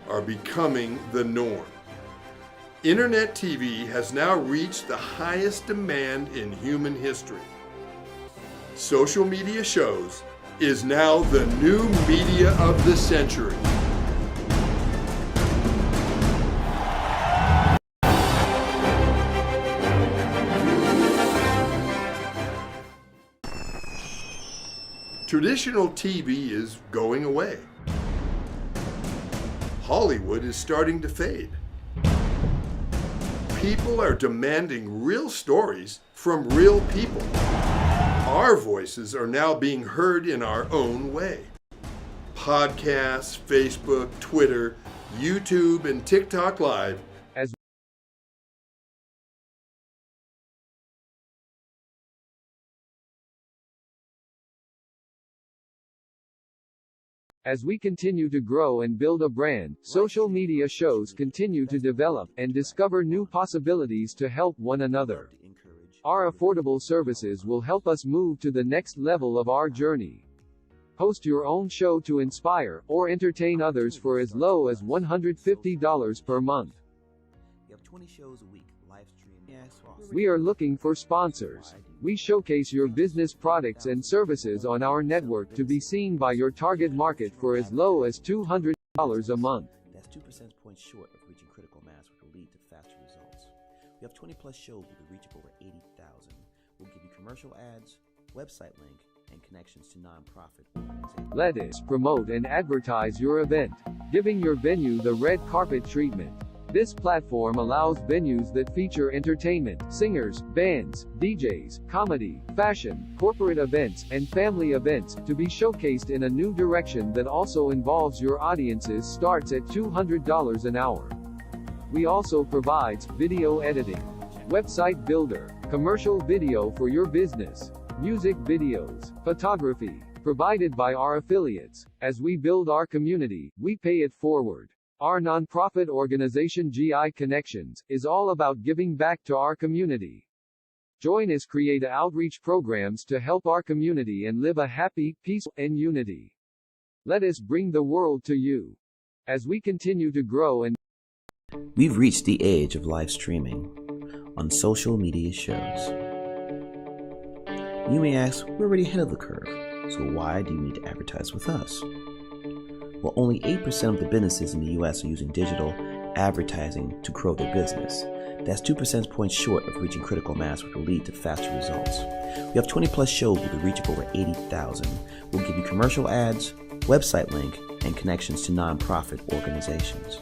are becoming the norm. Internet TV has now reached the highest demand in human history. Social media shows is now the new media of the century. Traditional TV is going away. Hollywood is starting to fade. People are demanding real stories from real people. Our voices are now being heard in our own way. Podcasts, Facebook, Twitter, YouTube, and TikTok Live As we continue to grow and build a brand, social media shows continue to develop and discover new possibilities to help one another. Our affordable services will help us move to the next level of our journey. Host your own show to inspire or entertain others for as low as $150 per month. You have 20 shows a week, live stream. We are looking for sponsors. We showcase your business products and services on our network to be seen by your target market for as low as $200 a month. That's 2 percentage points short of reaching critical mass, which will lead to faster results. We have 20 plus shows with a reach of over 80,000. We'll give you commercial ads, website link, and connections to nonprofit organizations. Let us promote and advertise your event, giving your venue the red carpet treatment. This platform allows venues that feature entertainment, singers, bands, DJs, comedy, fashion, corporate events, and family events to be showcased in a new direction that also involves your audiences starts at $200 an hour. We also provides video editing, website builder, commercial video for your business, music videos, photography, provided by our affiliates. As we build our community, we pay it forward. Our nonprofit organization GI Connections is all about giving back to our community. Join us create outreach programs to help our community and live a happy, peaceful, and unity. Let us bring the world to you. As we continue to grow and We've reached the age of live streaming on social media shows. You may ask, we're already ahead of the curve, so why do you need to advertise with us? Well, only 8% of the businesses in the US are using digital advertising to grow their business. That's 2 percentage points short of reaching critical mass, which will lead to faster results. We have 20 plus shows with a reach of over 80,000. We'll give you commercial ads, website link, and connections to nonprofit organizations.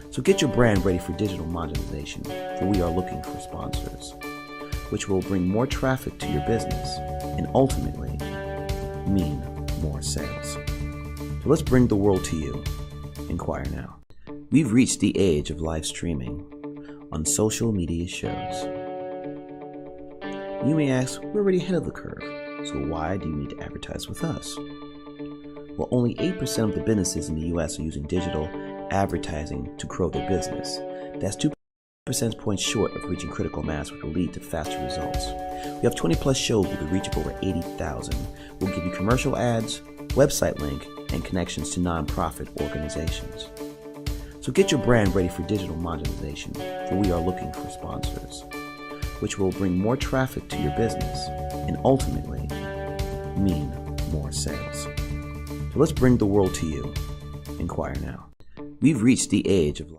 So get your brand ready for digital monetization, for we are looking for sponsors, which will bring more traffic to your business and ultimately mean more sales. So let's bring the world to you. Inquire now. We've reached the age of live streaming on social media shows. You may ask, we're already ahead of the curve, so why do you need to advertise with us? Well, only 8% of the businesses in the US are using digital advertising to grow their business. That's 2 percentage points short of reaching critical mass, which will lead to faster results. We have 20 plus shows with a reach of over 80,000. We'll give you commercial ads, website link, and connections to nonprofit organizations. So get your brand ready for digital monetization, for we are looking for sponsors, which will bring more traffic to your business and ultimately mean more sales. So let's bring the world to you. Inquire now. We've reached the age of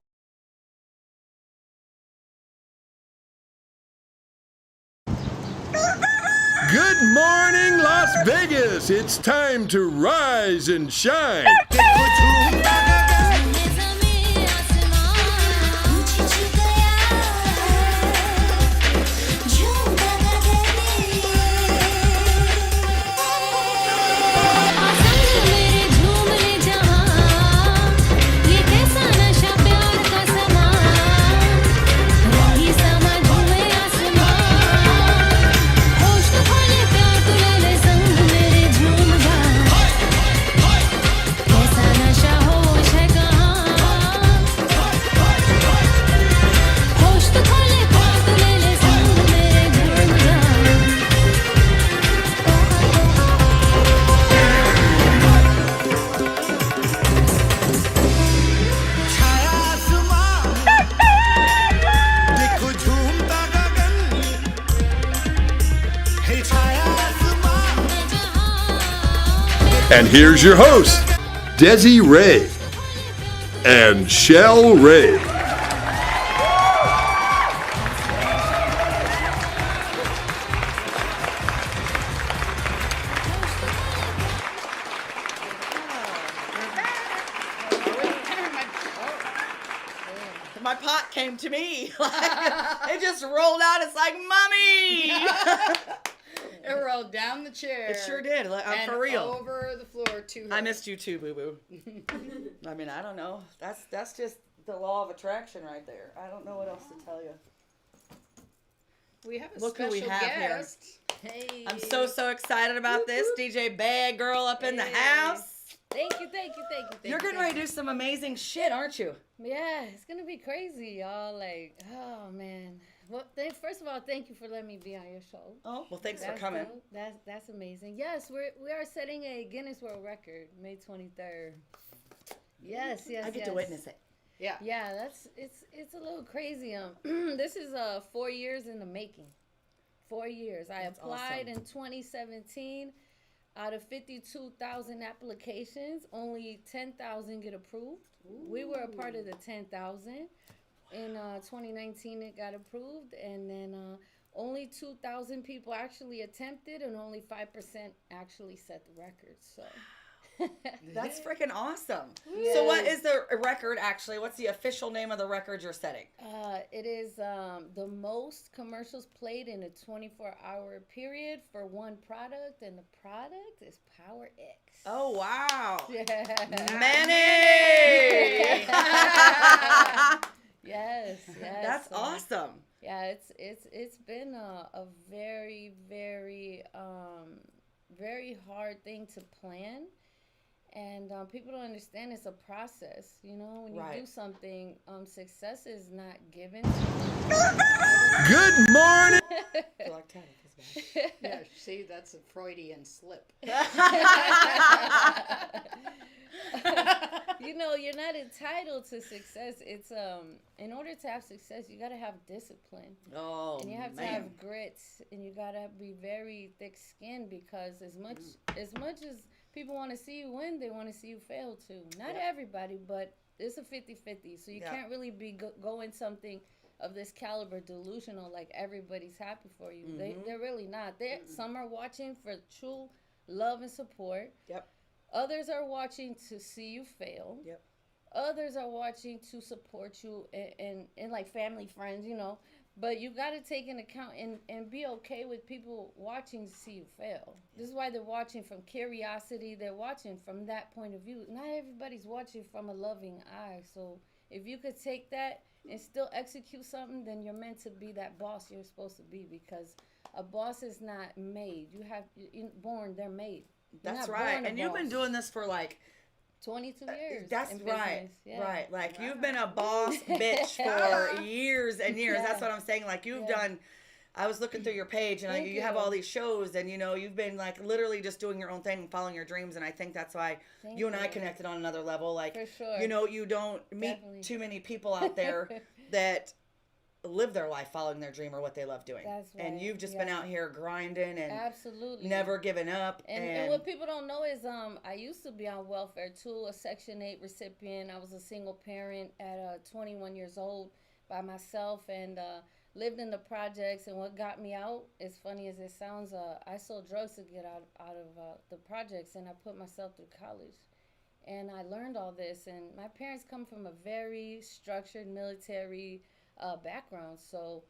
Good morning, Las Vegas. It's time to rise and shine. And here's your host, DeziRay and ShelRay. My pot came to me. It just rolled out. It's like, Mommy! It rolled down the chair. It sure did. And for real. over the floor to her. I missed you too, Boo Boo. I mean, I don't know. That's just the law of attraction right there. I don't know what else to tell you. We have a Look who special we have here. guest. Hey. I'm so excited about this. DJ Bad Girl up in the house. Thank you. You're getting ready to do some amazing shit, aren't you? Yeah, it's gonna be crazy, y'all. Like, oh man. Well, first of all, thank you for letting me be on your show. Oh, well, thanks for That's coming. dope. That's amazing. Yes, we are setting a Guinness World Record, May 23rd. Yes. I get to witness it. Yeah. Yeah, it's a little crazy. This is 4 years in the making. 4 years. I applied in 2017. Out of 52,000 applications, only 10,000 get approved. Ooh. We were a part of the 10,000. In 2019, it got approved, and then only 2,000 people actually attempted, and only 5% actually set the record. So that's freaking awesome. Yeah. So what is the record actually? What's the official name of the record you're setting? It is the most commercials played in a 24-hour period for one product, and the product is Power X. Oh wow! Yeah, Manny. Yes. That's awesome. Yeah, it's been a very, very very hard thing to plan. And people don't understand it's a process. You know, when you do something, success is not given to you. Good morning. Yeah, see, that's a Freudian slip. You know, you're not entitled to success. It's in order to have success, you got to have discipline. Oh, and you have to have grit, and you got to be very thick-skinned, because as much as people want to see you win, they want to see you fail too. Not everybody, but it's a 50-50. So you can't really be going something of this caliber delusional, like everybody's happy for you. Mm-hmm. They're really not. Some are watching for true love and support. Yep. Others are watching to see you fail. Yep. Others are watching to support you and like family, friends, you know. But you got to take into account and be okay with people watching to see you fail. This is why they're watching from curiosity. They're watching from that point of view. Not everybody's watching from a loving eye. So if you could take that and still execute something, then you're meant to be that boss you're supposed to be, because a boss is not made. Born, they're made. That's right. And you've been doing this for like 22 years. That's right. Yeah. Right. Like you've been a boss bitch for years and years. Yeah. That's what I'm saying. Like you've done. I was looking through your page, and you have all these shows, and you've been like literally just doing your own thing and following your dreams. And I think that's why you and I connected on another level. Like, for sure. You don't meet too many people out there that live their life following their dream or what they love doing. That's right. And you've just been out here grinding and absolutely never giving up. And what people don't know is I used to be on welfare too, a Section 8 recipient. I was a single parent at 21 years old by myself, and lived in the projects, and what got me out, as funny as it sounds, I sold drugs to get out of the projects, and I put myself through college. And I learned all this, and my parents come from a very structured military background, so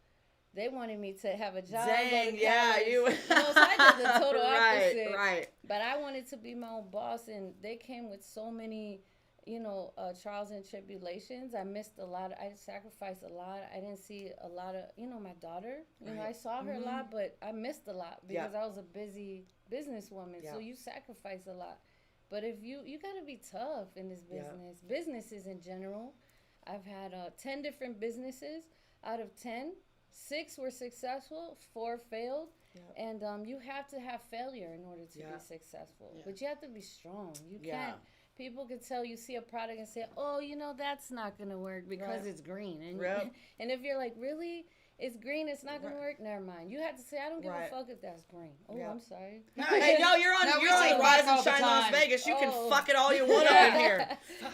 they wanted me to have a job. Dang, yeah, you know, so I did the total opposite. Right. But I wanted to be my own boss, and they came with so many, you know, trials and tribulations. I missed a lot. I sacrificed a lot. I didn't see a lot of, you know, my daughter. You know, I saw her a lot, but I missed a lot because I was a busy businesswoman. So you sacrifice a lot. But if you got to be tough in this business. Businesses in general. I've had 10 different businesses. Out of 10, 6 were successful, 4 failed. And you have to have failure in order to be successful. But you have to be strong. You can't. People can tell you see a product and say, oh, you know, that's not going to work because it's green. And, and if you're like, really? It's green, it's not going to work? Never mind. You have to say, I don't give a fuck if that's green. Oh, I'm sorry. Hey, no, you're on Rise and Shine Las Vegas. You can fuck it all you want up in here.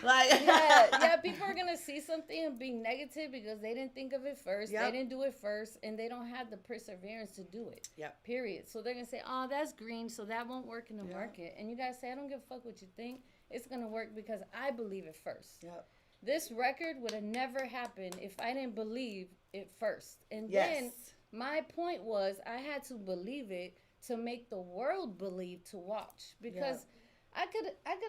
Like, people are going to see something and be negative because they didn't think of it first. They didn't do it first, and they don't have the perseverance to do it. Period. So they're going to say, oh, that's green, so that won't work in the market. And you got to say, I don't give a fuck what you think. It's going to work because I believe it first. This record would have never happened if I didn't believe it first. And then my point was I had to believe it to make the world believe to watch. Because I could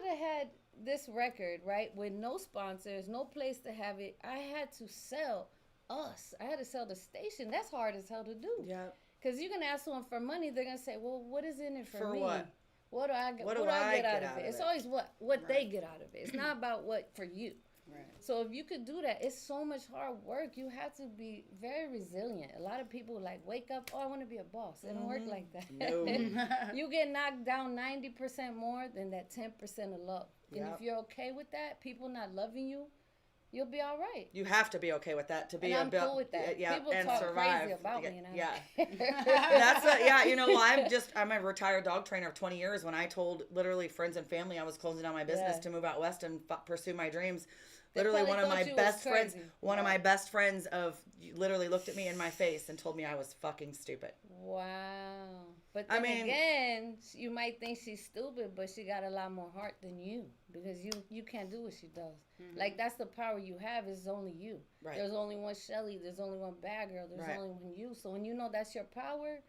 have had this record, right, with no sponsors, no place to have it. I had to sell us. I had to sell the station. That's hard as hell to do. Because you can ask someone for money, they're going to say, well, what is in it for me? What? What do I get out of it? It's always what they get out of it. It's not about what for you. So if you could do that, it's so much hard work. You have to be very resilient. A lot of people like wake up, oh, I want to be a boss. It don't work like that. No. You get knocked down 90% more than that 10% of love. And if you're okay with that, people not loving you, you'll be all right. You have to be okay with that to be I'm cool with that. People and talk survive. crazy about me, and You know, I'm a retired dog trainer of 20 years. When I told literally friends and family I was closing down my business to move out west and pursue my dreams. Literally one of my best friends, of my best friends literally looked at me in my face and told me I was fucking stupid. Wow. But then again, you might think she's stupid, but she got a lot more heart than you because you can't do what she does. Like, that's the power you have is only you. There's only one Shelly. There's only one bad girl. There's only one you. So when you know that's your power,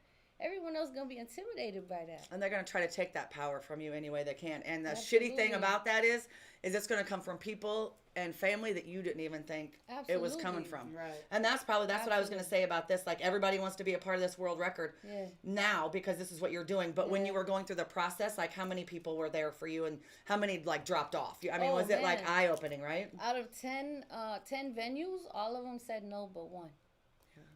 everyone else is going to be intimidated by that. And they're going to try to take that power from you any way they can. And the shitty thing about that is it's going to come from people and family that you didn't even think it was coming from. And that's what I was going to say about this. Like, everybody wants to be a part of this world record now because this is what you're doing. But when you were going through the process, like, how many people were there for you and how many, like, dropped off? I mean, was it, like, eye-opening, right? Out of 10 venues, all of them said no but one.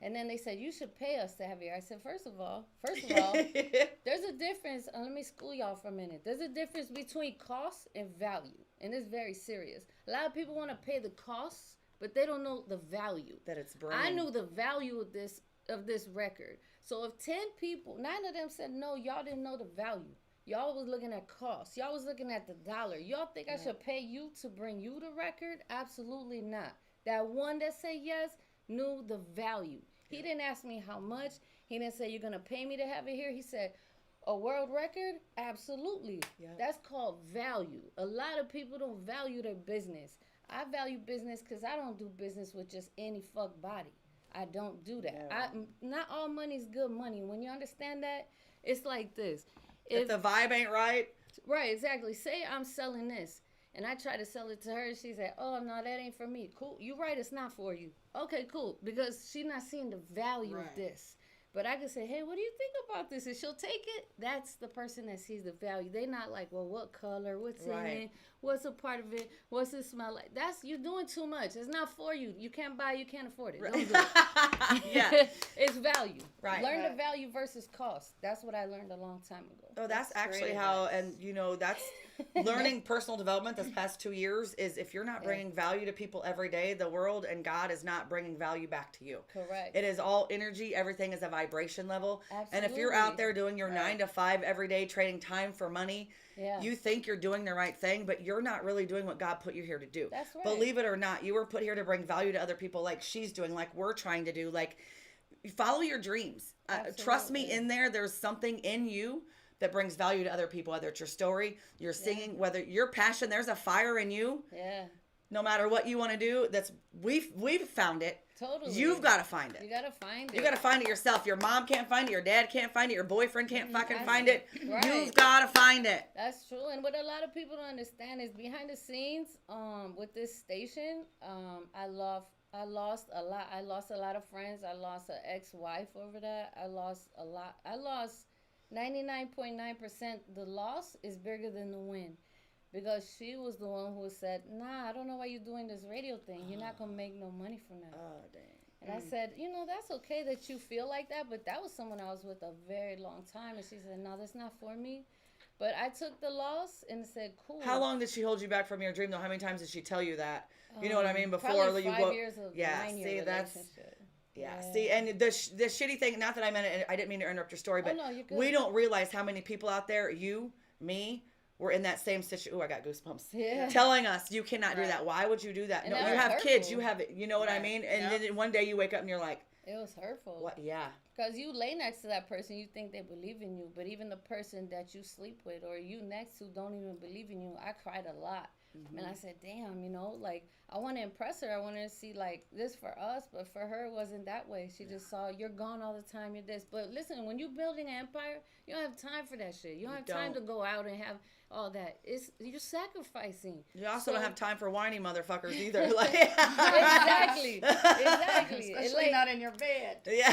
And then they said, you should pay us to have you. I said, first of all, there's a difference. Let me school y'all for a minute. There's a difference between cost and value. And it's very serious. A lot of people want to pay the costs, but they don't know the value. That it's bringing. I knew the value of this record. So if 10 people, 9 of them said no, y'all didn't know the value. Y'all was looking at cost. Y'all was looking at the dollar. Y'all think I should pay you to bring you the record? Absolutely not. That one that said yes knew the value. He didn't ask me how much. He didn't say, you're going to pay me to have it here. He said, a world record? Absolutely. That's called value. A lot of people don't value their business. I value business because I don't do business with just any fuck body. I don't do that. Not all money's good money. When you understand that, it's like this. If the vibe ain't right. Right, exactly. Say I'm selling this. And I tried to sell it to her. And she said, oh, no, that ain't for me. Cool. You're right. It's not for you. Okay, cool. Because she's not seeing the value of this. But I can say, hey, what do you think about this? And she'll take it. That's the person that sees the value. They're not like, well, what color? What's in it? What's a part of it? What's it smell like? You're doing too much. It's not for you. You can't buy, you can't afford it. Don't do it. It's value. Learn the value versus cost. That's what I learned a long time ago. Oh, that's actually how, and you know, that's learning personal development this past 2 years is if you're not bringing value to people every day, the world and God is not bringing value back to you. Correct. It is all energy. Everything is a vibration level. Absolutely. And if you're out there doing your 9 to 5 every day, trading time for money, you think you're doing the right thing, but you're not really doing what God put you here to do. That's right. Believe it or not, you were put here to bring value to other people like she's doing, like we're trying to do, like follow your dreams. Trust me, in there's something in you that brings value to other people, whether it's your story, your singing, whether your passion, there's a fire in you. Yeah. No matter what you want to do, we've found it. Totally. You've got to find it. You got to find it. You got to find it yourself. Your mom can't find it. Your dad can't find it. Your boyfriend can't fucking find it. Right. You've got to find it. That's true. And what a lot of people don't understand is behind the scenes, with this station, I lost a lot. I lost a lot of friends. I lost an ex-wife over that. I lost a lot. I lost 99.9%. The loss is bigger than the win. Because she was the one who said, nah, I don't know why you're doing this radio thing. You're not going to make no money from that. Oh, dang. And I said, that's okay that you feel like that, but that was someone I was with a very long time. And she said, no, that's not for me. But I took the loss and said, cool. How long did she hold you back from your dream, though? How many times did she tell you that? You know what I mean? Before probably you 5 years of 9-year relationship. Yeah, see, and the shitty thing, not that I meant it, I didn't mean to interrupt your story, but no, you're good. we don't realize how many people out there, you, me, we're in that same situation. Oh, I got goosebumps. Yeah. Telling us you cannot do that. Why would you do that? And No, that you was have hurtful. kids. You have it. You know what I mean? And then one day you wake up and you're like, it was hurtful. what? Yeah. Because you lay next to that person, you think they believe in you. But even the person that you sleep with or you next to don't even believe in you. I cried a lot. And I said, damn, like, I want to impress her. I want to see, like, this for us. But for her, it wasn't that way. She just saw, you're gone all the time. You're this. But listen, when you're building an empire, you don't have time for that shit. You don't have time to go out and have all that. You're sacrificing. You also don't have time for whiny motherfuckers either. Like, exactly. Especially not in your bed. Yeah.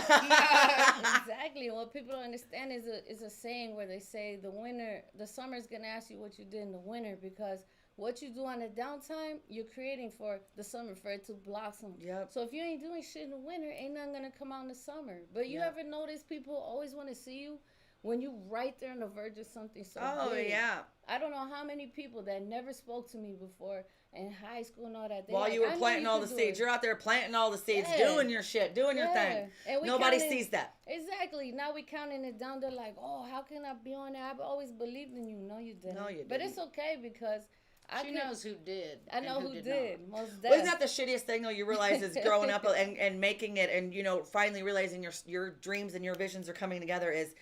Exactly. What people don't understand is a saying where they say the summer's going to ask you what you did in the winter, because what you do on the downtime, you're creating for the summer, for it to blossom. Yep. So if you ain't doing shit in the winter, ain't nothing going to come out in the summer. But you ever notice people always want to see you when you right there on the verge of something so big? Yeah. I don't know how many people that never spoke to me before in high school and all that. While you were planting all the seeds. You're out there planting all the seeds, doing your shit, doing your thing. Nobody sees that. Exactly. Now we counting it down. They're like, oh, how can I be on that? I've always believed in you. No, you didn't. No, you didn't. But it's okay because She knows who did. I know who did. Most Well, isn't that the shittiest thing, though? You realize is growing up and making it and, finally realizing your dreams and your visions are coming together is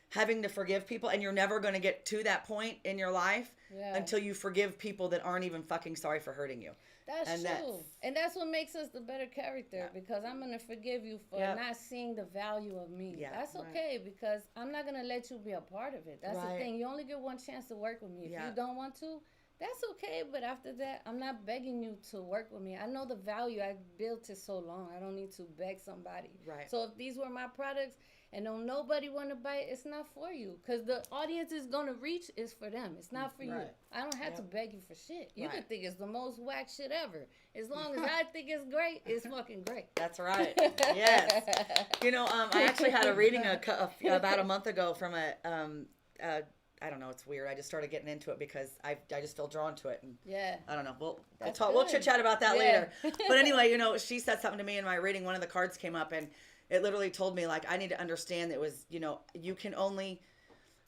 having to forgive people. And you're never going to get to that point in your life until you forgive people that aren't even fucking sorry for hurting you. That's true. And that's what makes us the better character, because I'm going to forgive you for not seeing the value of me. Yeah, that's okay, because I'm not going to let you be a part of it. That's the thing. You only get one chance to work with me. If you don't want to, that's okay. But after that, I'm not begging you to work with me. I know the value. I built it so long. I don't need to beg somebody. Right. So if these were my products and don't nobody want to buy it, it's not for you. Because the audience is going to reach is for them. It's not for you. I don't have to beg you for shit. You can think it's the most whack shit ever. As long as I think it's great, it's fucking great. That's right. Yes. I actually had a reading about a month ago from I don't know, it's weird. I just started getting into it because I just feel drawn to it. And I don't know. We'll chit chat about that later. But anyway, she said something to me in my reading. One of the cards came up and it literally told me, like, I need to understand that it was, you can only,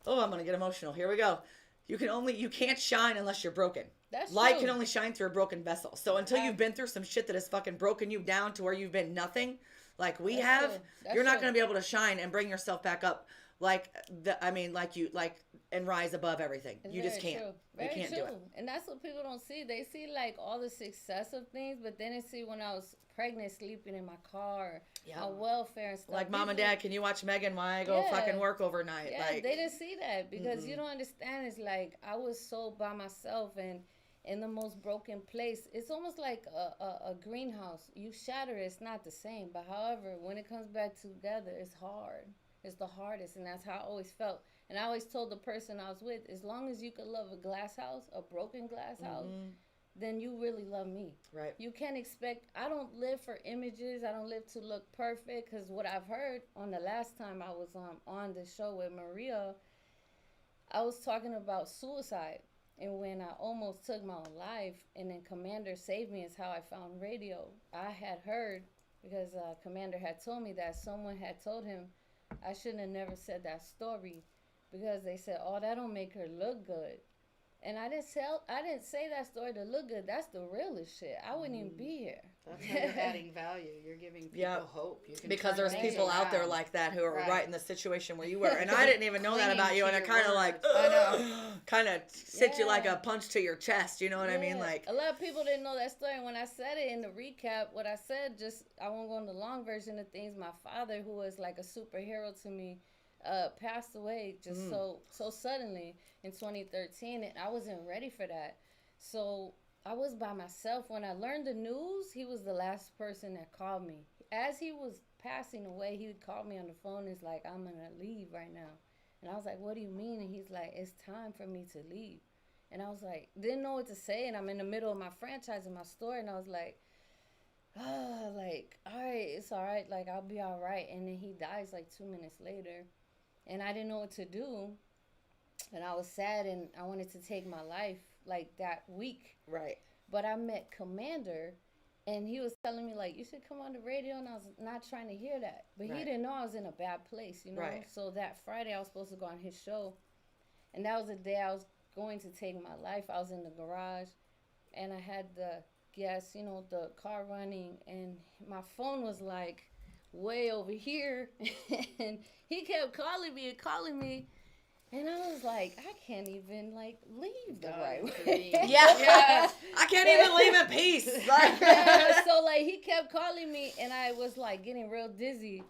I'm going to get emotional. Here we go. You can't shine unless you're broken. That's Light true. can only shine through a broken vessel. So until you've been through some shit that has fucking broken you down to where you've been nothing, like we have, you're not going to be able to shine and bring yourself back up and rise above everything. You just can't. You can't do it. And that's what people don't see. They see like all the success of things, but then they see when I was pregnant, sleeping in my car, on welfare and stuff. Like, Mom and Dad, can you watch Megan while I go fucking work overnight? Yeah, they didn't see that because you don't understand. It's like I was so by myself and in the most broken place. It's almost like a greenhouse. You shatter it, it's not the same. But however, when it comes back together, it's hard. It's the hardest, and that's how I always felt. And I always told the person I was with, as long as you could love a glass house, a broken glass house, then you really love me. Right. You can't expect, I don't live for images. I don't live to look perfect, because what I've heard on the last time I was on the show with Maria, I was talking about suicide. And when I almost took my own life, and then Commander saved me is how I found radio. I had heard, because Commander had told me that someone had told him I shouldn't have never said that story, because they said, oh, that don't make her look good. And I didn't say that story to look good. That's the realest shit. I wouldn't even be here. That's how you're adding value. You're giving people hope. You can because turn there's things people out there around. like that who are Right. right in the situation where you were, and I didn't even know that about you, and it kind of like, I know. kind of hit you like Yeah. a punch to your chest. You know what I mean? Yeah. Like, a lot of people didn't know that story. And when I said it in the recap, what I said, I won't go in the long version of things. My father, who was like a superhero to me, passed away just so suddenly in 2013, and I wasn't ready for that. So I was by myself. When I learned the news, he was the last person that called me. As he was passing away, he would call me on the phone. He's like, I'm going to leave right now. And I was like, what do you mean? And he's like, it's time for me to leave. And I was like, didn't know what to say. And I'm in the middle of my franchise in my store. And I was like, all right, it's all right. Like, I'll be all right. And then he dies like 2 minutes later. And I didn't know what to do. And I was sad and I wanted to take my life like that week. right. But I met Commander and he was telling me like, you should come on the radio. And I was not trying to hear that. But Right. he didn't know I was in a bad place, you know. Right. So that Friday I was supposed to go on his show. And that was the day I was going to take my life. I was in the garage and I had the gas, you know, the car running. And my phone was like way over here. And he kept calling me. And I was like, I can't even, like, leave the right way. Yeah. I can't even leave in peace. Like, Yeah, so, like, he kept calling me, and I was, like, getting real dizzy.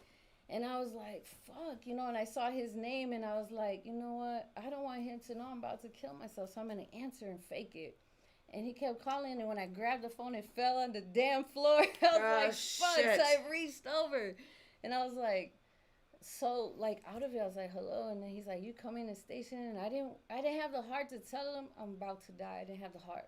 And I was like, fuck, you know, and I saw his name, and I was like, you know what? I don't want him to know I'm about to kill myself, so I'm going to answer and fake it. And he kept calling, and when I grabbed the phone, it fell on the damn floor. I was like, fuck, shit. so I reached over. And I was like, so, like, out of it, I was like, hello. And then he's like, you come in the station? And I didn't have the heart to tell him I'm about to die. I didn't have the heart.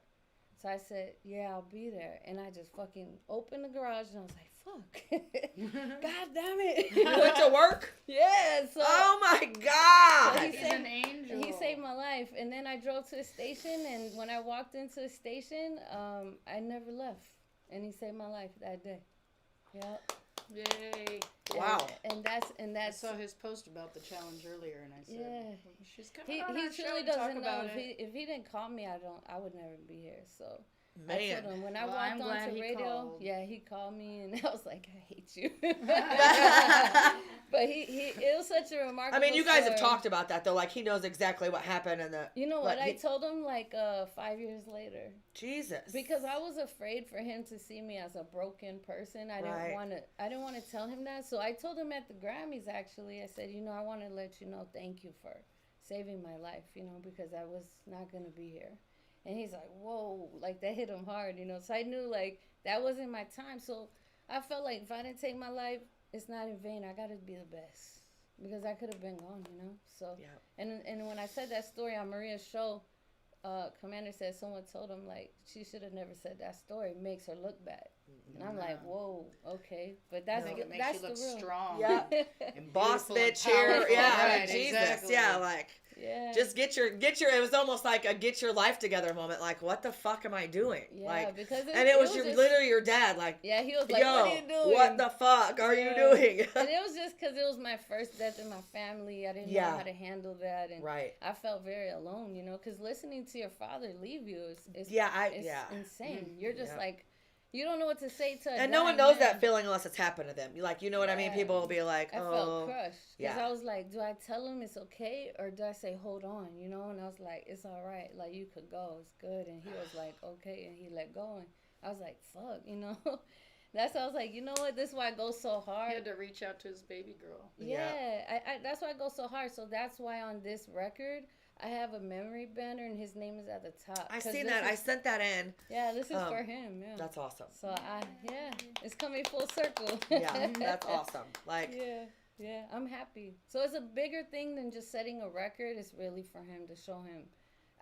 So I said, yeah, I'll be there. And I just fucking opened the garage, and I was like, fuck. God damn it. you went to work? Yeah. So, Oh my God. so he He's saved, an angel. he saved my life. And then I drove to the station, and when I walked into the station, I never left. And he saved my life that day. Yep. Yay. Wow. And I that's saw his post about the challenge earlier, and I said, Yeah. she's coming he on our show truly to talk doesn't know. about it. If he didn't call me, I would never be here. So I Man. told him when I Well, I'm walked glad onto he radio. called. Yeah, he called me, and I was like, I hate you. But it was such a remarkable. I mean, you guys have story. talked about that though. Like, he knows exactly what happened and the. You know but what I he- told him like 5 years later, Jesus. because I was afraid for him to see me as a broken person. I Right. didn't want to tell him that. So I told him at the Grammys, actually, I said, you know, I want to let you know, thank you for saving my life, you know, because I was not going to be here. And he's like, whoa, like that hit him hard, you know. So I knew like that wasn't my time. So I felt like if I didn't take my life, it's not in vain. I got to be the best, because I could have been gone, you know. So Yeah. and when I said that story on Maria's show, Commander said someone told him like she should have never said that story. It makes her look bad. And I'm like, whoa, okay, but that's I think it makes that's you look the real. strong. Yeah. And Boss beautiful and bitch here. powerful. Yeah. Right, Like, Jesus. exactly. Yeah. Like. Yeah. Just get your. It was almost like a get your life together moment. Like, what the fuck am I doing? Yeah, like, because and it was just, literally your dad. Like, yeah, he was like, yo, what are you doing? what the fuck are you doing? And it was just because it was my first death in my family. I didn't know how to handle that, and Right. I felt very alone, you know, because listening to your father leave you is it's insane. You're just like, you don't know what to say to a and no one dying knows man. that feeling unless it's happened to them. You like, you know what I mean? Yeah. People will be like, I oh, felt crushed because yeah. I was like, do I tell him it's okay or do I say hold on, you know? And I was like, it's all right, like you could go, it's good. And he was like, okay, and he let go. And I was like, fuck, you know. That's why I was like, you know what? This is why I go so hard. He had to reach out to his baby girl. Yeah, I that's why I go so hard. So that's why on this record, I have a memory banner, and his name is at the top. I 'Cause seen this that. I is- sent that in. Yeah, this is for him. Yeah, That's awesome. So it's coming full circle. Yeah, that's awesome. Like, Yeah, I'm happy. So it's a bigger thing than just setting a record. It's really for him to show him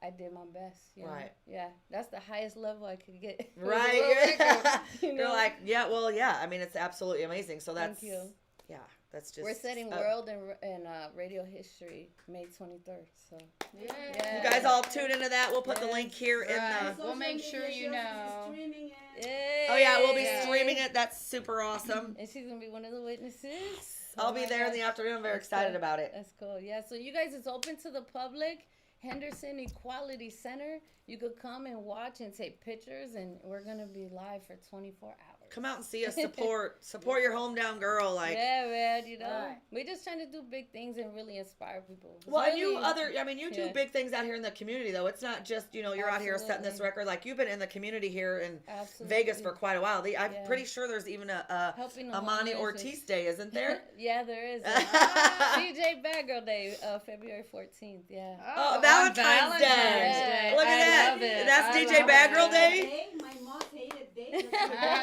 I did my best. You know? Right. Yeah, that's the highest level I could get. It was a right. little record, you You're know? like, yeah, well, yeah. I mean, it's absolutely amazing. So that's, Thank you. yeah, that's just. We're setting world and radio history May 23rd. So Yeah. You guys all tune into that. We'll put the link here in Right. the. We'll make sure you know. Streaming it. Yay. Oh yeah, we'll be Yeah. streaming it. That's super awesome. And she's gonna be one of the witnesses. I'll Oh be my there in gosh. the afternoon. I'm very That's excited cool. about it. That's cool. Yeah. So you guys, it's open to the public. Henderson Equality Center. You could come and watch and take pictures, and we're gonna be live for 24 hours. Come out and see us. Support your hometown girl. Like, yeah, man. You know, Right. we're just trying to do big things and really inspire people. It's well, and you really- you do yeah. big things out here in the community, though. It's not just, you're out here setting this Absolutely. record. Like, you've been in the community here in Absolutely. Vegas for quite a while. I'm Yeah. pretty sure there's even a Helping the Amani homeless Ortiz Day, isn't there? Yeah, there is. DJ Bad Girl Day, February 14th. Yeah. Oh, on Valentine's Valentine's Day. Day. Look at I that. love it. That's I DJ love Bad it. Girl Day. Hey, my mom hated days.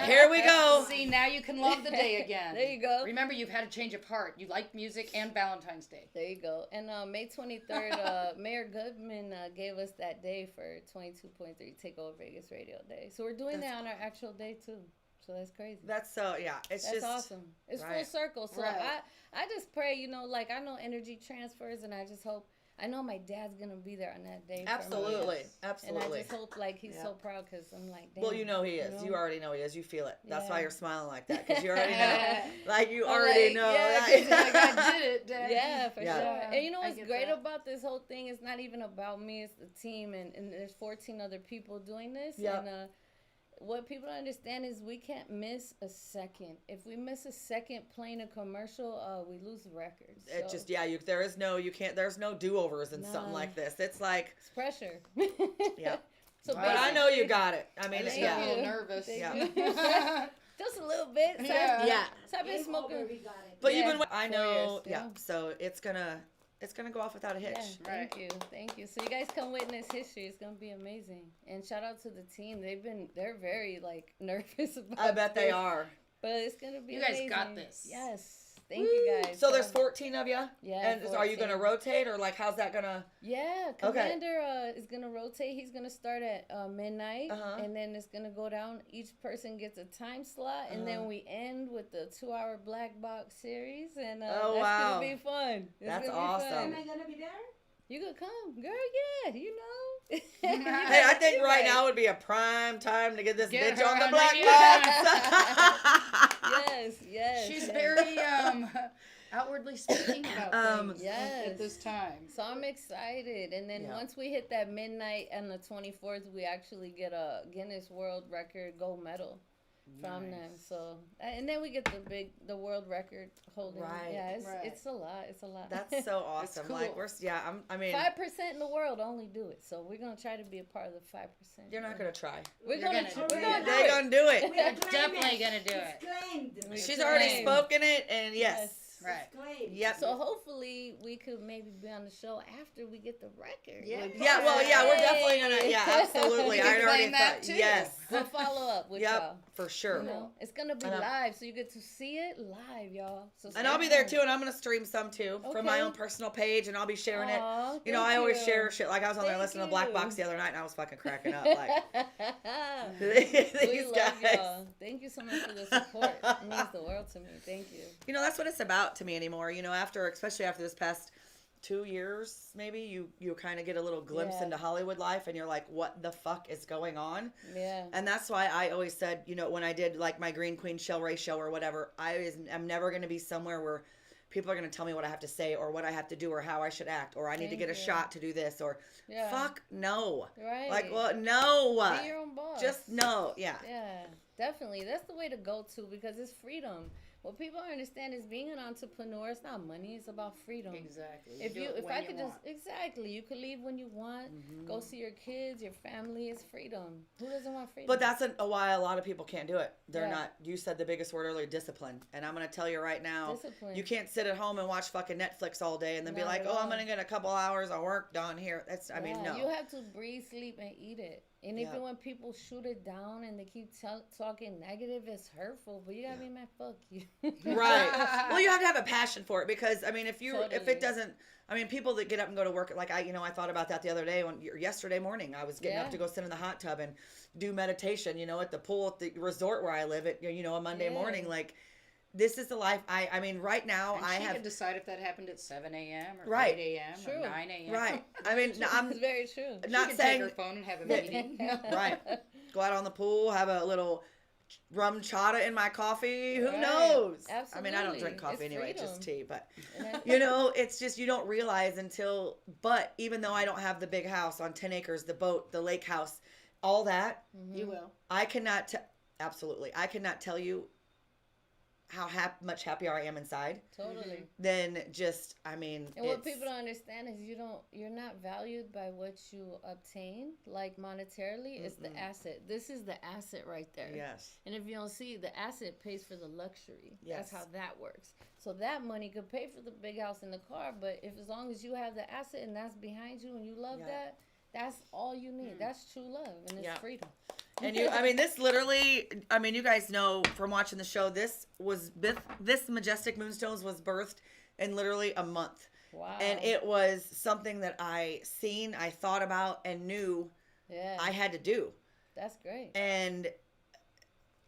Here we go. See, now you can love the day again. There you go. Remember, you've had a change of heart. You like music and Valentine's Day. There you go. And May 23rd, Mayor Goodman gave us that day for 22.3 Takeover Vegas Radio Day. So we're doing that on our actual day too. So that's crazy. That's it's That's just awesome. It's full right. circle. So Right. I just pray, like I know energy transfers, and I just hope. I know my dad's gonna be there on that day. Absolutely. And Absolutely. I just hope he's so proud because I'm like, damn. Well, he is. know? You already know he is. You feel it. That's why Yeah. you're smiling like that, because you already know. Like, you I'm already like, know. yeah, Like- 'cause like, I did it, Dad. Yeah, for Yeah. sure. And you know I what's get great that. about this whole thing? It's not even about me. It's the team, and there's 14 other people doing this. Yep. And what people don't understand is we can't miss a second. If we miss a second playing a commercial, we lose the record. It So just, there's no do-overs in something Nah. like this. It's like, it's pressure. yeah. So But I know you got it. I mean, I just Thank got a you. little nervous. Thank Yeah. you. Just a little bit. So Yeah. Yeah. So I've been Game smoking. over, we got it. But Yeah, you've been, I 4 know, years, yeah. So it's gonna go off without a hitch. Yeah, thank you. So you guys come witness history. It's gonna be amazing. And shout out to the team. They're very nervous about. I bet they this, are. But it's gonna be. You guys amazing. got this. Yes. Thank you guys. So there's 14 of you? Yeah, And are you 14. gonna rotate, or how's that gonna? Yeah, Commander is gonna rotate. He's gonna start at midnight, and then it's gonna go down. Each person gets a time slot, and then we end with the 2-hour black box series, and that's wow. gonna be fun. It's That's gonna be awesome. fun. Am I gonna be there? You could come, girl. Yeah, you know. Hey, I think right now would be a prime time to get this Get bitch her on the on black the- box. Yes. She's very outwardly speaking about things yes. at this time. So I'm excited. And then Yeah. once we hit that midnight on the 24th, we actually get a Guinness World Record gold medal from them. So, and then we get the world record holding. Right. Yeah, Right. it's a lot. It's a lot. That's so awesome. cool. Like, I mean, 5% in the world only do it. So we're going to try to be a part of the 5%. you're not gonna try. We're You're going to gonna do do it. it. They're gonna do it. We They're are claiming definitely it. gonna do It's claimed. We- She's already Claim. spoken it, and yes. Right. It's claimed. Yep. So hopefully we could maybe be on the show after we get the record. Yeah. Yeah, well, yeah, we're definitely gonna, yeah, absolutely. You I can already claim that thought, too. yes. We'll follow up with Yep, y'all. for sure. You know, it's gonna be And live, so you get to see it live, y'all. So And I'll be there too, and I'm gonna stream some too from my Okay. own personal page, and I'll be sharing it. Aw, You know, thank I always you. share shit. Like, I was on there Thank listening to Black you. Box the other night, and I was fucking cracking up. Like, we these love guys. y'all. Thank you so much for the support. It means the world to me. Thank you. You know, that's what it's about to me anymore. You know, especially after this past 2 years, maybe you kind of get a little glimpse Yeah. into Hollywood life, and you're like, what the fuck is going on? Yeah. And that's why I always said, you know, when I did like my Green Queen ShelRay show or whatever, I'm never going to be somewhere where people are going to tell me what I have to say or what I have to do or how I should act or I need to Thank get a you. shot to do this or Yeah. fuck no. Right. Like, well, no. Be your own boss. Just no. Yeah. Yeah, definitely. That's the way to go to because it's freedom. What people don't understand is being an entrepreneur, it's not money, it's about freedom. Exactly. If I could just exactly, you could leave when you want, go see your kids, your family. It's freedom. Who doesn't want freedom? But that's why a lot of people can't do it. They're Yeah. not. You said the biggest word earlier, discipline. And I'm gonna tell you right now, Discipline. you can't sit at home and watch fucking Netflix all day and then be Not like, at oh, I'm all. gonna get a couple hours of work done here. That's. I mean, Yeah, no. You have to breathe, sleep, and eat it. And Yeah. even when people shoot it down and they keep talking negative, it's hurtful. But you gotta be man, fuck you. Right. Well, you have to have a passion for it because I mean, if Totally. it doesn't, I mean, people that get up and go to work like I thought about that the other day yesterday morning. I was getting up Yeah. to go sit in the hot tub and do meditation. You know, at the pool at the resort where I live. At a Monday Yeah. morning. Like, this is the life. I mean, right now And I she have. can decide if that happened at 7 a.m. or Right. 8 a.m. True. or 9 a.m. Right. I mean, I'm It's very true. She not can saying take her phone and have a that- meeting. right. Go out on the pool, have a little rum chata in my coffee. Who Right. knows? Absolutely. I mean, I don't drink coffee It's anyway, it's just freedom. tea. But, And that- you know, it's just you don't realize until, but even though I don't have the big house on 10 acres, the boat, the lake house, all that, You will. I cannot, absolutely, I cannot tell you how much happier I am inside Totally. than just, I mean, And what it's- people don't understand is you're not valued by what you obtain, like monetarily. It's the asset. This is the asset right there. Yes. And if you don't see, the asset pays for the luxury. Yes. That's how that works. So that money could pay for the big house and the car, but if as long as you have the asset and that's behind you and you love Yeah. that, that's all you need. That's true love and it's Yeah. freedom. And you, I mean, this literally, I mean, you guys know from watching the show, this Majestic Moonstones was birthed in literally a month. Wow. And it was something that I seen, I thought about, and knew yeah, I had to do. that's great. And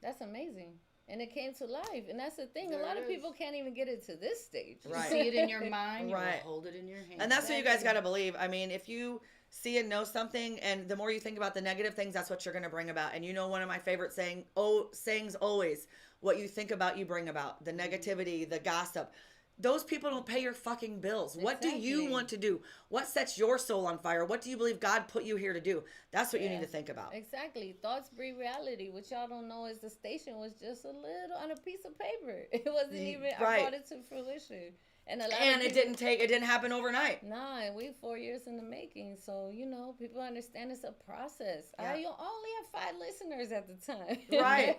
That's amazing. And it came to life. And that's the thing. There a lot it of is. people can't even get it to this stage. You Right. see it in your mind, you Right. will hold it in your hand. And that's what you guys got to believe. I mean, if you see and know something, and the more you think about the negative things, that's what you're going to bring about. And you know, one of my favorite sayings always, what you think about, you bring about. The negativity, the gossip. Those people don't pay your fucking bills. What do you Exactly. want to do? What sets your soul on fire? What do you believe God put you here to do? That's what you need Yeah. to think about. Exactly. Thoughts breed reality. What y'all don't know is the station was just a little on a piece of paper. It wasn't even, I Right. brought it to fruition. And a lot And of it people, didn't happen overnight. Nah, and we 4 years in the making. So, you know, people understand it's a process. Yeah. I only have 5 listeners at the time. Right.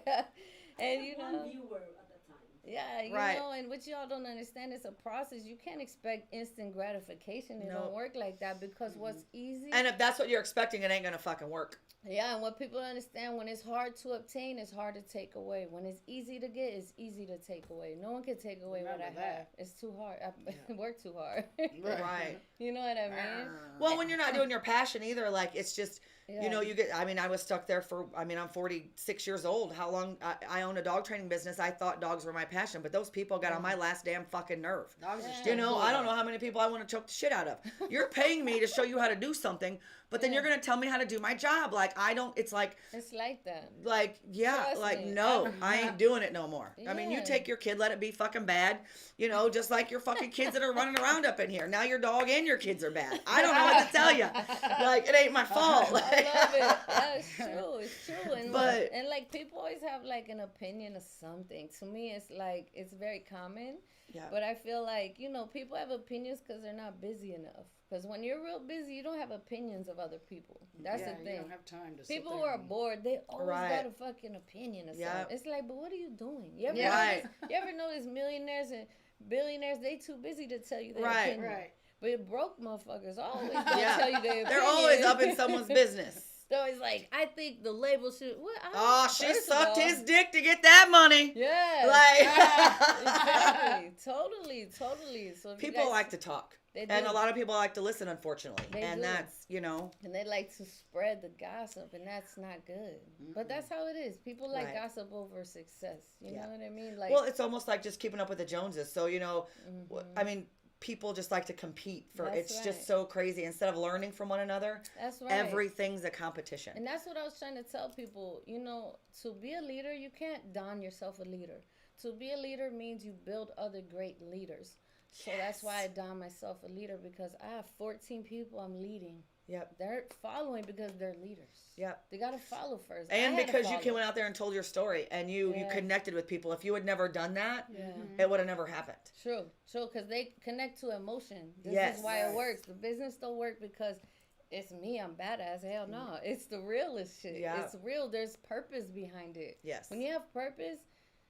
And, you One know. viewer at the time. Yeah, you Right. know, and what y'all don't understand is a process. You can't expect instant gratification. It No. don't work like that because what's easy. And if that's what you're expecting, it ain't going to fucking work. Yeah, and what people don't understand, when it's hard to obtain, it's hard to take away. When it's easy to get, it's easy to take away. No one can take away what I Remember have. that. It's too hard. I work too hard. Right. You know what I mean? Well, when you're not doing your passion either, like it's just, Yeah. you know, I was stuck there I'm 46 years old. How long, I own a dog training business. I thought dogs were my passion, but those people got on my last damn fucking nerve. Dogs are Yeah. still You know, cool, I don't though. know how many people I want to choke the shit out of. You're paying me to show you how to do something, but then you're going to tell me how to do my job. Like, it's It's like that. yeah, Trust like, me. no, I ain't doing it no more. I mean, you Yeah. take your kid, let it be fucking bad, you know, just like your fucking kids that are running around up in here. Now your dog and your kids are bad. I don't know what to tell you. Like, it ain't my fault. I love it. That's true. It's true. And But- and like people always have like an opinion of something. To me, it's like it's very common. Yeah. But I feel like, you know, people have opinions because they're not busy enough. Because when you're real busy, you don't have opinions of other people. That's Yeah, the you thing. don't have time to People sit who there are and- bored, they always Right. got a fucking opinion of Yeah. something. It's like, but what are you doing? You ever, Yeah. Right. notice, you ever notice millionaires and billionaires, they too busy to tell you their Right. opinion. Right. But broke motherfuckers always gonna Yeah. tell you their opinion. They're always up in someone's business. They're always like, I think the label should. What? I Oh, don't- she first of sucked all- his dick to get that money. Yeah. Like, Exactly. Totally. So if you people guys- like to talk. They And do. a lot of people like to listen, unfortunately. They and do. that's, you know, And they like to spread the gossip, and that's not good. But that's how it is. People like Right. gossip over success. You Yeah. know what I mean? Like, well, it's almost like just keeping up with the Joneses. So, you know, Mm-hmm. I mean, people just like to compete for, That's it's just right. so crazy. Instead of learning from one another, that's right. everything's a competition. And that's what I was trying to tell people. You know, to be a leader, you can't don yourself a leader. To be a leader means you build other great leaders. So that's why I don myself a leader, because I have 14 people I'm leading. Yep. They're following because they're leaders. Yep. They got to follow first. And I had to because you follow. went out there and told your story and you Yeah. connected with people. If you had never done that, Yeah. it would have never happened. True, because they connect to emotion. This Yes. is why Right. it works. The business don't work because it's me, I'm badass. Hell no. It's the realest shit. Yeah. It's real. There's purpose behind it. Yes. When you have purpose,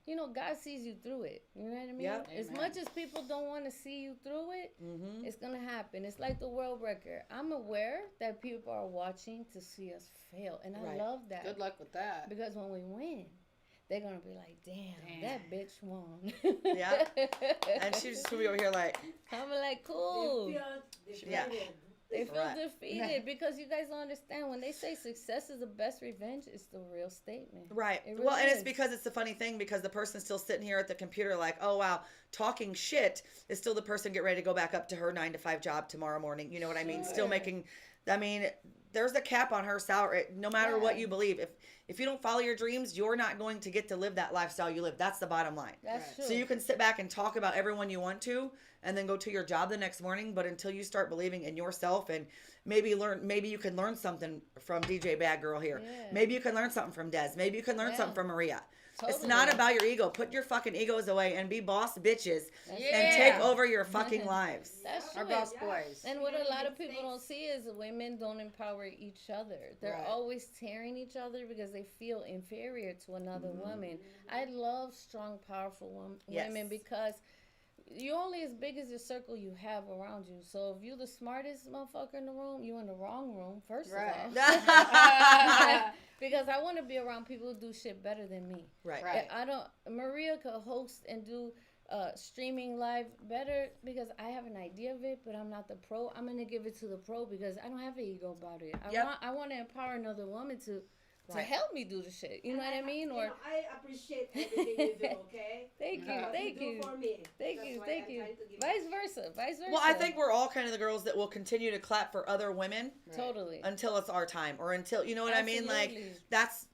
you know, God sees you through it. You know what I mean? Yeah. As Amen. much as people don't want to see you through it, it's going to happen. It's like the world record. I'm aware that people are watching to see us fail. And I Right. love that. Good luck with that. Because when we win, they're going to be like, damn, that bitch won. Yeah. And she's just going to be over here like, I'm like, cool. They feel Yeah. defeated. They feel Right. defeated because you guys don't understand. When they say success is the best revenge, it's the real statement. right. It Well, really and it's is. because it's the funny thing, because the person's still sitting here at the computer like, oh, wow, talking shit is still the person get ready to go back up to her 9 to 5 job tomorrow morning. You know what I mean? Still Sure. making I mean, there's a cap on her salary. No matter what you believe, if you don't follow your dreams, you're not going to get to live that lifestyle you live. That's the bottom line. That's true. So you can sit back and talk about everyone you want to, and then go to your job the next morning. But until you start believing in yourself, and maybe you can learn something from DJ Bad Girl here. Yeah. Maybe you can learn something from Dez. Maybe you can learn something from Maria. It's Totally. not about your ego. Put your fucking egos away and be boss bitches and take over your fucking lives. That's true. Our boss boys. And what a lot of people don't see is women don't empower each other. They're always tearing each other because they feel inferior to another woman. I love strong, powerful women because you're only as big as the circle you have around you. So if you're the smartest motherfucker in the room, you're in the wrong room, first of all. Because I want to be around people who do shit better than me. Right. Maria could host and do streaming live better because I have an idea of it, but I'm not the pro. I'm going to give it to the pro because I don't have an ego about it. I want to empower another woman to help me do the shit. You know what I mean? Or I appreciate everything you do, okay? Thank you. For me. Thank you. Vice versa. Well, I think we're all kind of the girls that will continue to clap for other women. Totally. Until it's our time, or until, you know what I mean? Like, that's,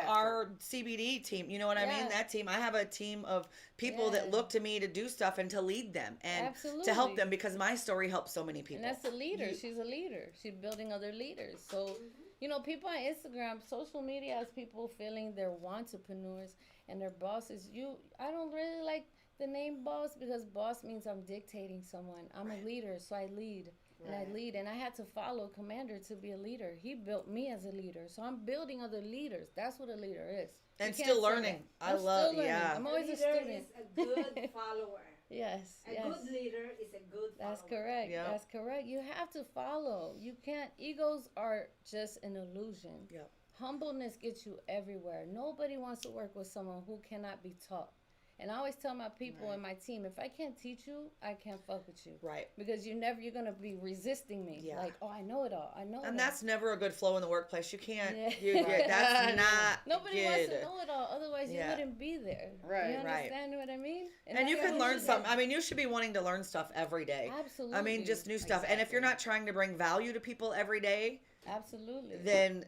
our CBD team, you know what I mean? That team, I have a team of people that look to me to do stuff and to lead them and to help them because my story helps so many people. And that's a leader. She's a leader. She's building other leaders. So, people on Instagram, social media has people feeling they're entrepreneurs and they're bosses. I don't really like the name boss because boss means I'm dictating someone. I'm a leader, so I lead. And I lead, and I had to follow Commander to be a leader. He built me as a leader, so I'm building other leaders. That's what a leader is. And still learning. I'm always a student. Is a good follower. Yes. A good leader is a good follower. That's correct. Yep. That's correct. You have to follow. You can't. Egos are just an illusion. Yep. Humbleness gets you everywhere. Nobody wants to work with someone who cannot be taught. And I always tell my people in my team, if I can't teach you, I can't fuck with you. Right. Because you're going to be resisting me. Yeah. Like, I know it all. And that's never a good flow in the workplace. You can't, that's not Nobody wants to know it all. Otherwise, you wouldn't be there. Right. You understand what I mean? And you can learn something. I mean, you should be wanting to learn stuff every day. Absolutely. I mean, just new stuff. And if you're not trying to bring value to people every day, absolutely, then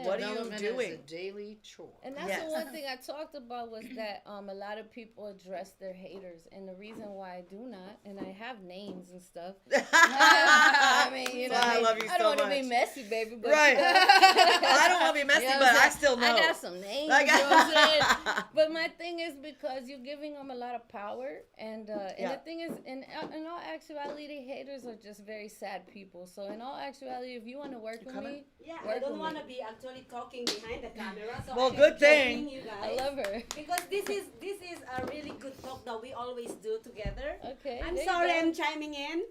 what are you doing? Is a daily chore. And that's the one thing I talked about was that a lot of people address their haters, and the reason why I do not, and I have names and stuff. I mean, I love you so much. I don't want to be messy, baby. But, I don't want to be messy, but I still know. I got some names. You know what I'm saying? But my thing is because you're giving them a lot of power, and the thing is, in all actuality, haters are just very sad people. So in all actuality, if you want to work with me, I don't want to be actually talking behind the camera. So well, good thing. You guys, I love her. Because this is a really good talk that we always do together. Okay. I'm sorry I'm chiming in.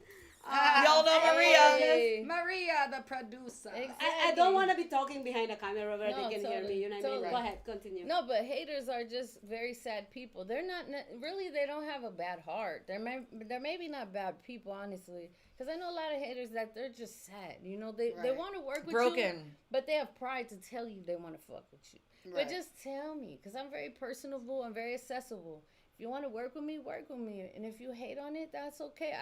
Y'all know Maria. Hey. Maria, the producer. Exactly. I don't want to be talking behind the camera where they can hear me. You know what I mean? Go ahead, continue. No, but haters are just very sad people. They're not really. They don't have a bad heart. They're maybe not bad people, honestly. Because I know a lot of haters that they're just sad. You know, they want to work with you, but they have pride to tell you they want to fuck with you. Right. But just tell me, because I'm very personable and very accessible. If you want to work with me, work with me. And if you hate on it, that's okay.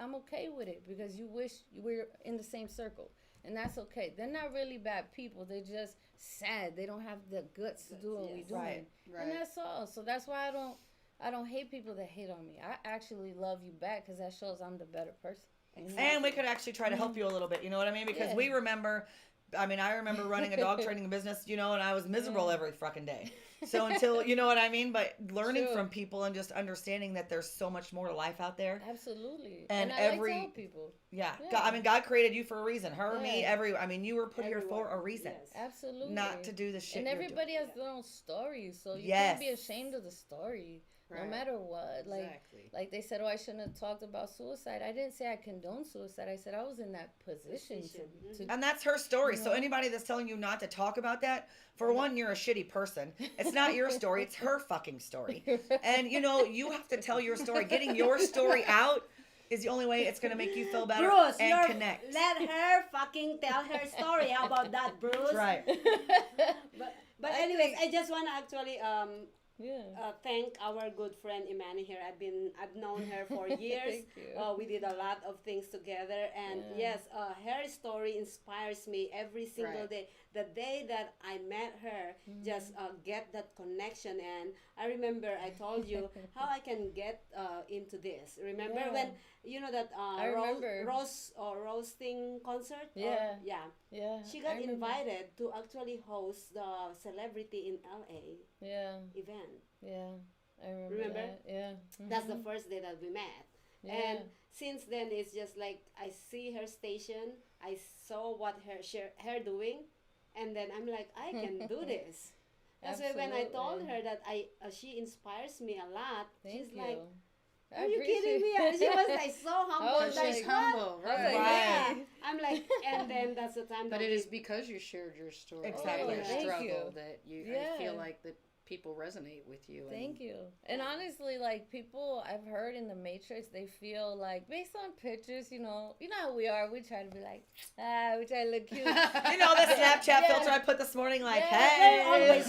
I'm okay with it because you wish you were in the same circle. And that's okay. They're not really bad people. They're just sad. They don't have the guts to do what we're doing. Right. And that's all. So that's why I don't hate people that hate on me. I actually love you back because that shows I'm the better person. And we could actually try to help you a little bit, you know what I mean? Because we remember, I remember running a dog training business, and I was miserable every fucking day. So until, you know what I mean? But learning from people and just understanding that there's so much more to life out there. Absolutely. And I like to help people. Yeah. God created you for a reason. Me, you were put here for a reason. Yes. Absolutely. Not to do the shit. And everybody has their own story, so you can't be ashamed of the story. Right. No matter what, like they said, I shouldn't have talked about suicide. I didn't say I condone suicide. I said I was in that position to and that's her story. So anybody that's telling you not to talk about that, for one, you're a shitty person. It's not your story. It's her fucking story. And you have to tell your story. Getting your story out is the only way it's going to make you feel better Bruce, and connect. Let her fucking tell her story. How about that, Bruce? Right. But anyways, I just want to actually thank our good friend Imani here. I've known her for years. Thank you. We did a lot of things together, and yes, her story inspires me every single day. The day that I met her, just get that connection. And I remember I told you how I can get into this. Remember when you know that roasting concert? Yeah. Yeah. She got invited to actually host the celebrity in LA event. Yeah. I remember. That. Yeah. That's the first day that we met. Yeah. And since then, it's just like I see her station. I saw what her doing. And then I'm like, I can do this. That's why when I told her that she inspires me a lot, she's like, are you kidding me? She was like so humble. She's humble, right? Yeah. I'm like, and then that's the time. But it is because you shared your story, Exactly. your Thank struggle, you. that I feel like that people resonate with you. Thank you. And honestly, like people I've heard in the Matrix, they feel like based on pictures, you know how we are. We try to be like, we try to look cute. You know the Snapchat filter I put this morning, like, hey. They're always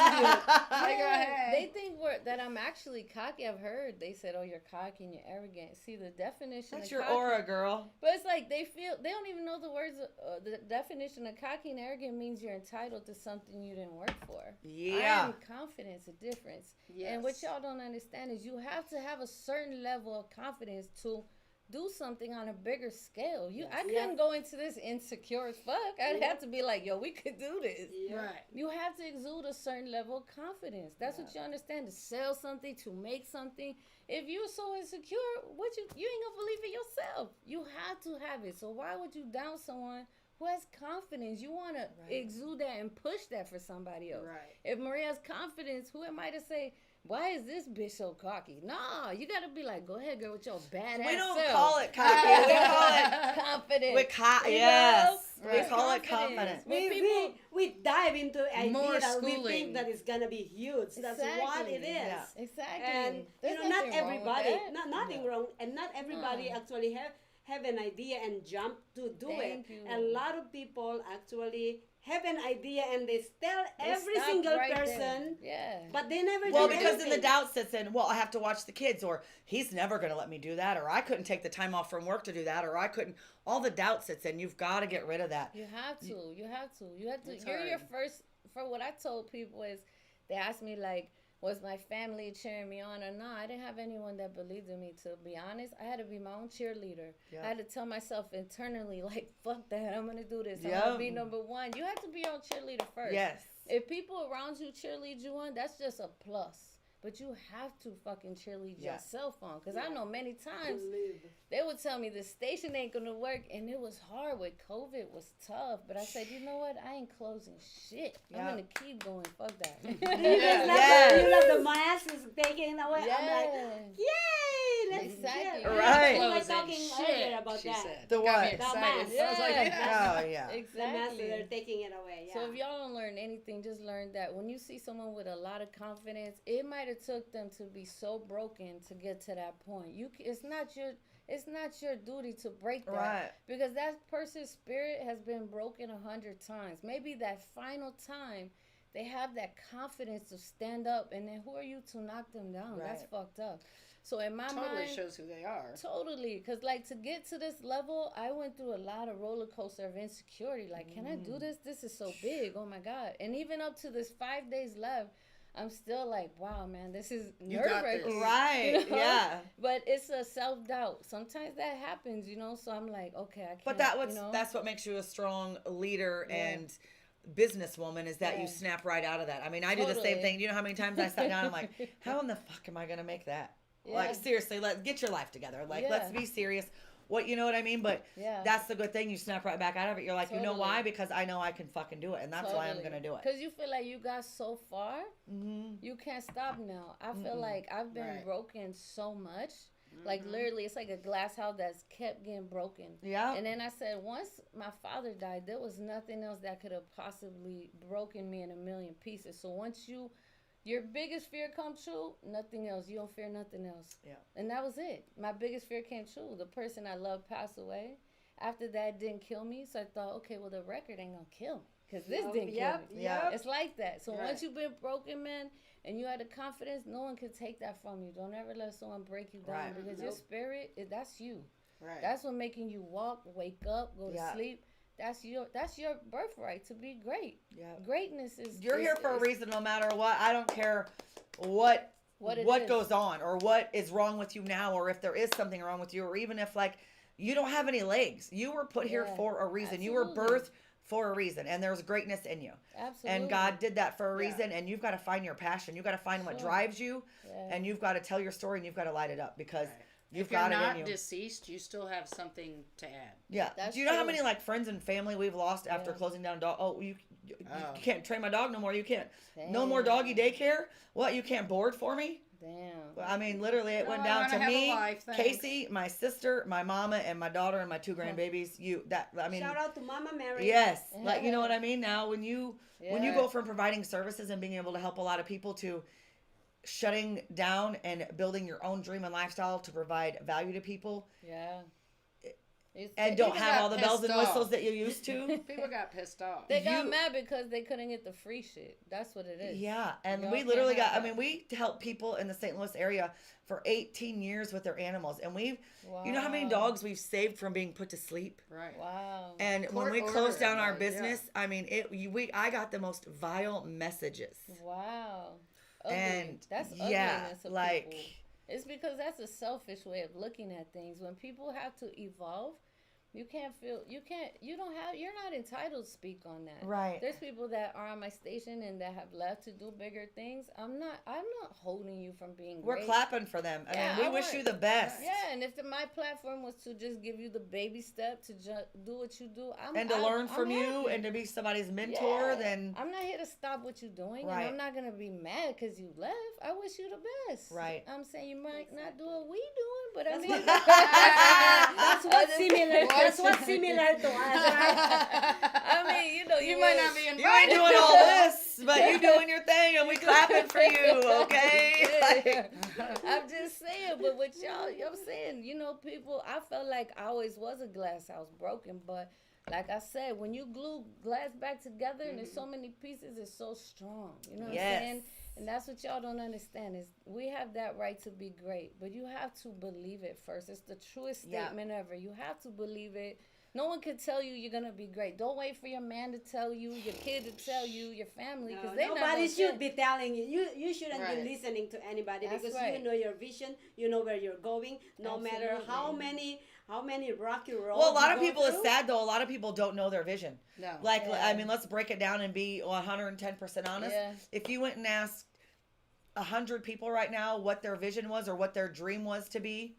They think that I'm actually cocky. I've heard they said, "Oh, you're cocky and you're arrogant." See the definition. That's of your cocky, aura, girl. But it's like they don't even know the words. The definition of cocky and arrogant means you're entitled to something you didn't work for. Yeah. I am confidence. A difference. Yes. And what y'all don't understand is you have to have a certain level of confidence to do something on a bigger scale. I couldn't go into this insecure as fuck. I'd have to be like, yo, we could do this. Right. You have to exude a certain level of confidence. That's what you understand. To sell something, to make something. If you're so insecure, you ain't gonna believe it yourself. You have to have it. So why would you doubt someone who has confidence? You want to exude that and push that for somebody else. Right. If Maria has confidence, who am I to say, why is this bitch so cocky? Nah, you got to be like, go ahead, girl, with your badass We don't self. call it cocky. We call it confidence. Yes. Right. We call it confidence. We dive into idea More that we schooling. think that it's gonna be huge. That's what it is. Yeah. Exactly. And There's you know, not nothing wrong with everybody, that. nothing wrong, and not everybody actually have an idea and jump to do Thank it. you. A lot of people actually have an idea and they tell every stop single right there. person, Yeah. but they never Well, do because then the anything. doubt sits in, well, I have to watch the kids, or he's never going to let me do that, or I couldn't take the time off from work to do that, or I couldn't. All the doubt sits in. You've got to get rid of that. You have to. You have to. It's You're hard. your first. For what I told people is, they asked me like, was my family cheering me on or not? I didn't have anyone that believed in me. To be honest, I had to be my own cheerleader. Yeah. I had to tell myself internally, like, fuck that, I'm gonna do this. I'm Yeah. gonna be number one. You have to be your own cheerleader first. Yes. If people around you cheerlead you on, that's just a plus. But you have to fucking cheerlead yourself on. Because I know many times they would tell me the station ain't going to work. And it was hard with COVID. It was tough. But I said, you know what? I ain't closing shit. I'm going to keep going. Fuck that. You love the mask is taken away. Yeah. I'm like, yay! Let's Exactly. Right. We were Closing talking shit, earlier about she that. said. The Got what? me excited. The I was like, mask. Oh, yeah. The mask, Exactly. they're taking it away. Yeah. So if y'all don't learn anything, just learn that when you see someone with a lot of confidence, it might have took them to be so broken to get to that point. It's not your duty to break that. Right. Because that person's spirit has been broken 100 times. Maybe that final time they have that confidence to stand up, and then who are you to knock them down? Right. That's fucked up. So in my totally mind, shows who they are. totally, because like to get to this level, I went through a lot of roller coaster of insecurity. Like, can I do this? This is so big. Oh my God. And even up to this 5 days left, I'm still like, wow, man, this is nerve-wracking. Right. You know? Yeah. But it's a self-doubt. Sometimes that happens, so I'm like, okay, I can't. But that's what makes you a strong leader and businesswoman, is that you snap right out of that. I mean, I do the same thing. You know how many times I sat down, I'm like, how in the fuck am I going to make that? Yeah. Like, seriously, let's get your life together. Like, let's be serious. You know what I mean? But that's the good thing. You snap right back out of it. You're like, you know why? Because I know I can fucking do it. And that's why I'm going to do it. Because you feel like you got so far, you can't stop now. I feel like I've been broken so much. Like, literally, it's like a glass house that's kept getting broken. Yeah. And then I said, once my father died, there was nothing else that could have possibly broken me in a million pieces. So once your biggest fear come true, nothing else. You don't fear nothing else. Yeah. And that was it. My biggest fear came true. The person I loved passed away. After that, it didn't kill me. So I thought, okay, well, the record ain't going to kill me. because this didn't kill me. Yep. It's like that. So Right. once you've been broken, man, and you had the confidence, no one can take that from you. Don't ever let someone break you down Right. because your spirit, that's you. Right. That's what making you walk, wake up, go to sleep. That's your birthright to be great. Yeah. Greatness is You're here for a reason, no matter what. I don't care what goes on or what is wrong with you now, or if there is something wrong with you, or even if like you don't have any legs. You were put here for a reason. Absolutely. You were birthed for a reason, and there's greatness in you. Absolutely. And God did that for a reason, and you've got to find your passion. You've got to find what drives you, and you've got to tell your story, and you've got to light it up because you've got it in you. If you're not deceased, you still have something to add. Yeah. That's Do you know how true. many like friends and family we've lost after closing down dog? Oh, you can't train my dog no more. You can't. No more doggy daycare. What? You can't board for me? Damn. Well, I mean, literally, it went I down wanna to have a me, life, thanks. Casey, my sister, my mama, and my daughter, and my 2 grandbabies. Shout out to Mama Mary. Yes, like you know what I mean. Now, when you Yeah. go from providing services and being able to help a lot of people to shutting down and building your own dream and lifestyle to provide value to people, Yeah. and don't People have got all the bells and pissed whistles off. that you used to. People got pissed off. They got mad because they couldn't get the free shit. That's what it is. Yeah, and Y'all we can't literally have got. I that. mean, we helped people in the St. Louis area for 18 years with their animals, and we've, you know how many Wow. dogs we've saved from being put to sleep. Right. Wow. And when Court we closed down our order, business, I mean, I got the most vile messages. Wow. And, Ugly. That's yeah, ugliness of like- people. It's because that's a selfish way of looking at things. When people have to evolve, you're not entitled to speak on that. Right. There's people that are on my station and that have left to do bigger things. I'm not holding you from being We're great. clapping for them. I Yeah, mean, I we wish want- you the best. Yeah, and if my platform was to just give you the baby step to do what you do, And to learn from you and to be somebody's mentor, then I'm not here to stop what you're doing, Right. and I'm not gonna be mad because you left. I wish you the best. Right. I'm saying you might not do what we doing, but I mean, That's what's similar. That's what's similar to us, right? I mean, You might not be you ain't invited. doing all this, but you doing your thing, and we clapping for you, okay? Like- I'm just saying, but what I'm saying, people, I felt like I always was a glass house broken, but like I said, when you glue glass back together and there's so many pieces, it's so strong. You know what Yes. I'm saying? And that's what y'all don't understand is we have that right to be great, but you have to believe it first. It's the truest Yeah. statement ever. You have to believe it. No one can tell you you're gonna be great. Don't wait for your man to tell you, your kid to tell you, your family, because they Nobody should be telling you. You shouldn't Right. be listening to anybody That's because right. you know your vision, you know where you're going. No matter how many rocky roads. Well, a lot you of go people, it's through. sad though, a lot of people don't know their vision. No. Like, Yeah. I mean, let's break it down and be 110% honest. Yeah. If you went and asked 100 people right now what their vision was or what their dream was to be,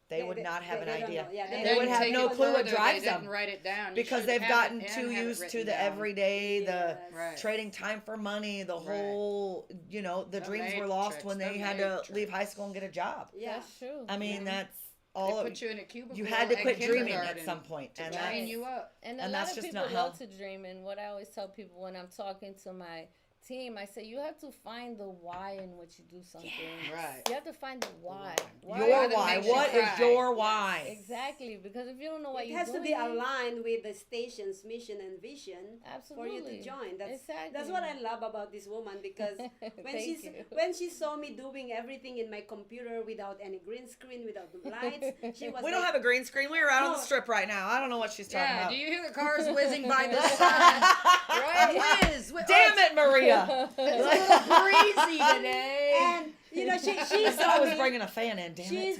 they would not have an they don't idea. know. Yeah, And They would then have take no it clue what further, drives they didn't them. write it down. You Because should they've have gotten it and too have it used written to the down. everyday, the Yes. Right. trading time for money, the Right. whole, the dreams were lost when they had to leave high school and get a job. Yeah. That's true. I mean, that's They all. put you in a cubicle. You had to at quit dreaming at kindergarten some point, to and train that's you up. And a And lot that's of just people not how- love to dream. And what I always tell people when I'm talking to my team, I say you have to find the why in which you do something. Right. You have to find the why. your that why. makes you What is cry. your why? Exactly, because if you don't know why It you're has to doing be it, aligned with the station's mission and vision Absolutely. for you to join. That's Exactly. what I love about this woman because Thank you. when she saw me doing everything in my computer without any green screen, without the lights, she was We don't like, have a green screen. We're out on the No. strip right now. I don't know what she's talking Yeah, about. do you hear the cars whizzing by the sun? Right? Whiz! Damn it, Maria! It's a little breezy today. and she I saw was me. bringing a fan in. Damn it! She's,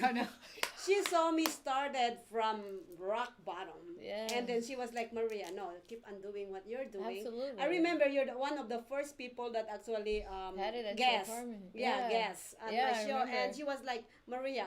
she saw me started from rock bottom. Yeah. And then she was like, Maria, no, keep on doing what you're doing. Absolutely. I remember you're one of the first people that actually Had it at your guest. apartment. Yeah, Yeah. guest on Yeah, my I show. remember. And she was like, Maria,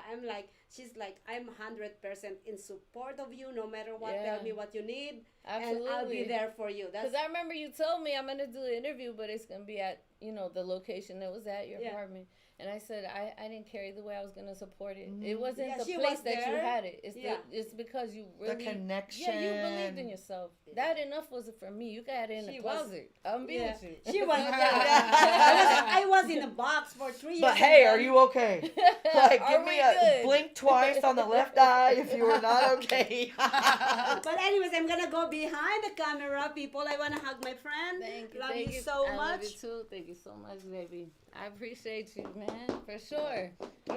she's like, I'm 100% in support of you, no matter what. Yeah. Tell me what you need. Absolutely. And I'll be there for you. That's Because I remember you told me I'm going to do an interview, but it's going to be at, the location that was at your Yeah. apartment. And I said I didn't care either way. I was gonna support it. It wasn't Yeah, the she place was that you there. had it. It's Yeah. it's because you really connection. Yeah, you believed in yourself. That enough was it for me. You got it in the She was- closet. I'm being Yeah. with you. She was. I was in a box for 3 years. But and hey, then- are you okay? Like, Are give we me a good? blink twice on the left eye if you are not okay. But anyways, I'm gonna go behind the camera, people. I wanna hug my friend. Love you so I much. love you too. Thank you so much, baby. I appreciate you, man, for sure.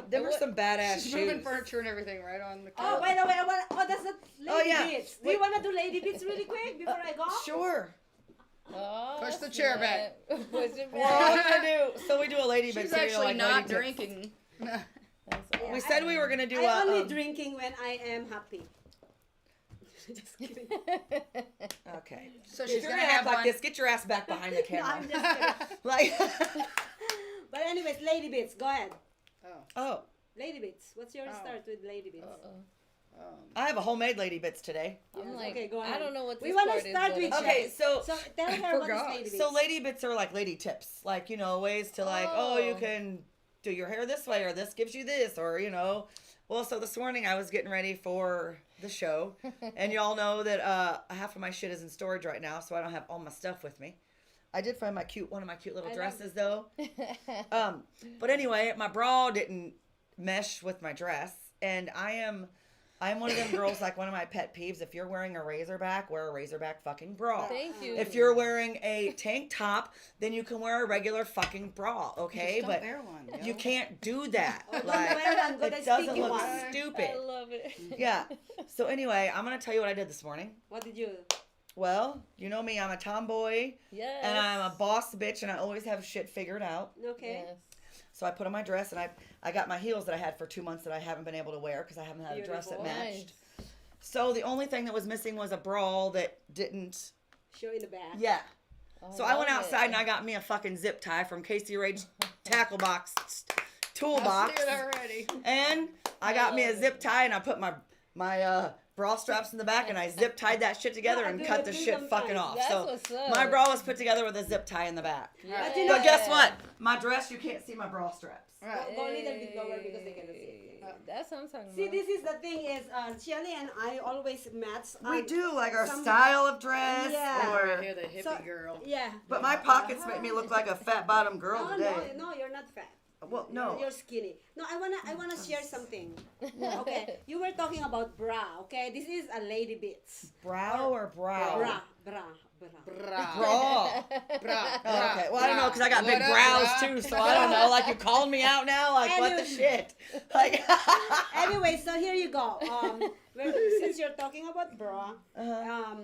There were some badass She's shoes. moving furniture and everything right on the Oh, couch. by the way, that's a lady yeah. bits. Do you wanna do lady bits really quick before I go? Sure. Oh, Push the chair back. Push it Well, what back. I'm gonna do. So we do a lady bit. She's so you know, actually like not lady tips. drinking. That's all. We said we were gonna do I a. only drinking when I am happy. Just kidding. Okay. So If she's you're gonna gonna have act like one. this, get your ass back behind the No, camera. I'm just kidding. Like. But anyways, lady bits. Go ahead. Oh, Lady bits. What's your Oh. start with lady bits? I have a homemade lady bits today. I'm like, Okay, go I ahead. don't know what this We wanna part is, start but with okay. Okay, so So tell her what is Forgot. lady bits. so lady bits are like lady tips, like ways to you Oh. can do your hair this way, or this gives you this, or Well, so this morning I was getting ready for the show, and y'all know that half of my shit is in storage right now, so I don't have all my stuff with me. I did find one of my cute little I love dresses though. But anyway, my bra didn't mesh with my dress, and I'm one of them girls, like one of my pet peeves. If you're wearing a razorback, wear a razorback fucking bra. Thank you. If you're wearing a tank top, then you can wear a regular fucking bra, okay? Just don't wear one, yo. you can't do that. Don't Like, wear one, go it the doesn't sticky look one. stupid. I love it. Yeah. So anyway, I'm gonna tell you what I did this morning. What did you? Well, you know me, I'm a tomboy, Yes. and I'm a boss bitch, and I always have shit figured out. Okay. Yes. So I put on my dress, and I got my heels that I had for 2 months that I haven't been able to wear because I haven't had a dress that Beautiful. matched. So the only thing that was missing was a bra that didn't. Show in the back. Yeah. So I went love outside it. and I got me a fucking zip tie from Casey Rage's tackle box I toolbox, see it already. and I got me a love zip tie, and I put my bra straps in the back, and I zip tied that shit together Yeah, I and do cut it the too shit sometimes. fucking off. That's So what's up. my bra was put together with a zip tie in the back. But you know, But guess what? My dress, you can't see my bra straps. Right. go a little bit lower because they cannot see it. That's what I'm talking See, about. this is the thing is, Shelly and I always match. We do, like our some- style of dress. Yeah. Right Or, here, the hippie So- girl. Yeah. but my pockets make me look like a fat bottom girl No, today. no, you're not fat. Well, no. You're skinny. No, I wanna share something. Okay, you were talking about bra. Okay, this is a lady bits. Brow or brow? Bra. Bra. Bra. Bra. Oh, okay. Well, I don't know because I got big What up, brows bra? too, so I don't know. Like you calling me out now? Like what the shit? Like. Anyway, so here you go. Since you're talking about bra, Uh-huh.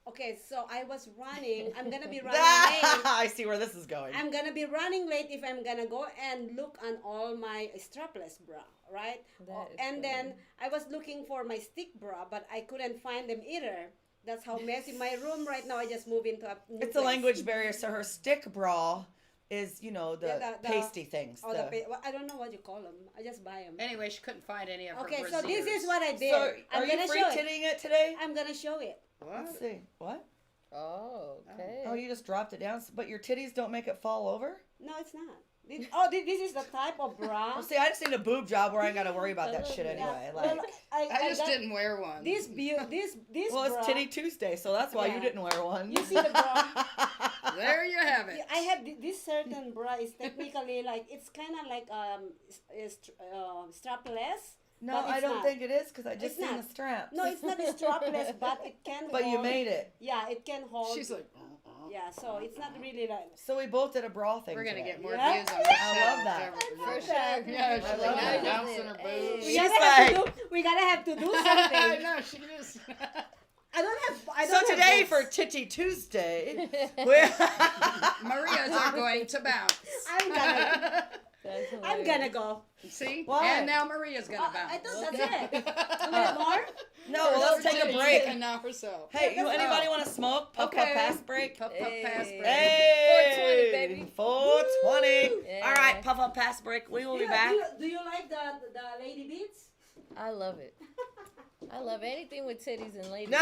okay, so I was running. I'm gonna be running late. I see where this is going. I'm gonna be running late if I'm gonna go and look on all my strapless bra, right? That is And funny. then I was looking for my stick bra, but I couldn't find them either. That's how messy my room right now. I just moved into a new It's a place. language barrier. So her stick bra is, the, Yeah, the- pasty things. Oh, well, I don't know what you call them. I just buy them. Anyway, she couldn't find any of her Okay, so this is brassieres. what I did. So I'm are you gonna free show it. tittying it today? I'm gonna show it. What? Let's see. What? Oh, okay. Oh, you just dropped it down, but your titties don't make it fall over? No, it's not. This is the type of bra. Well, see, I just need a boob job where I ain't got to worry about that shit Yeah. anyway. Well, Like, I just got didn't wear one. This well, bra. it's Titty Tuesday, so that's why you Yeah. didn't wear one. You see the bra? There you have it. I have this certain bra is technically like it's kind of like strapless. No, but I it's don't not. think it is because I just It's seen not. the straps. No, it's not strapless, but it can. But you hold- made it. Yeah, it can hold. She's like, Yeah, so it's not really like. So we both did a bra thing. we're gonna today. get more Yeah. views on this I show. love that. For love sure. that. Yeah, she's I like love now that. bouncing her Hey. boobs. We She's gotta have to like- do. We gotta have to do I something. know she is. I don't have. I So don't today have for boobs. Titty Tuesday, we're Maria's are going to bounce. I'm gonna go. See? Why? And now Maria's gonna I bounce. thought that's it. You need more? no. Well, let's take a break. And now herself. Hey, Yeah, that's anybody all. want to smoke? Puff Okay. pass break. Puff, puff, pass break. Hey, 420, baby. 420. Yeah. All right, puff up pass break. We will be back. Do you like the lady beats? I love it. I love anything with titties and ladies.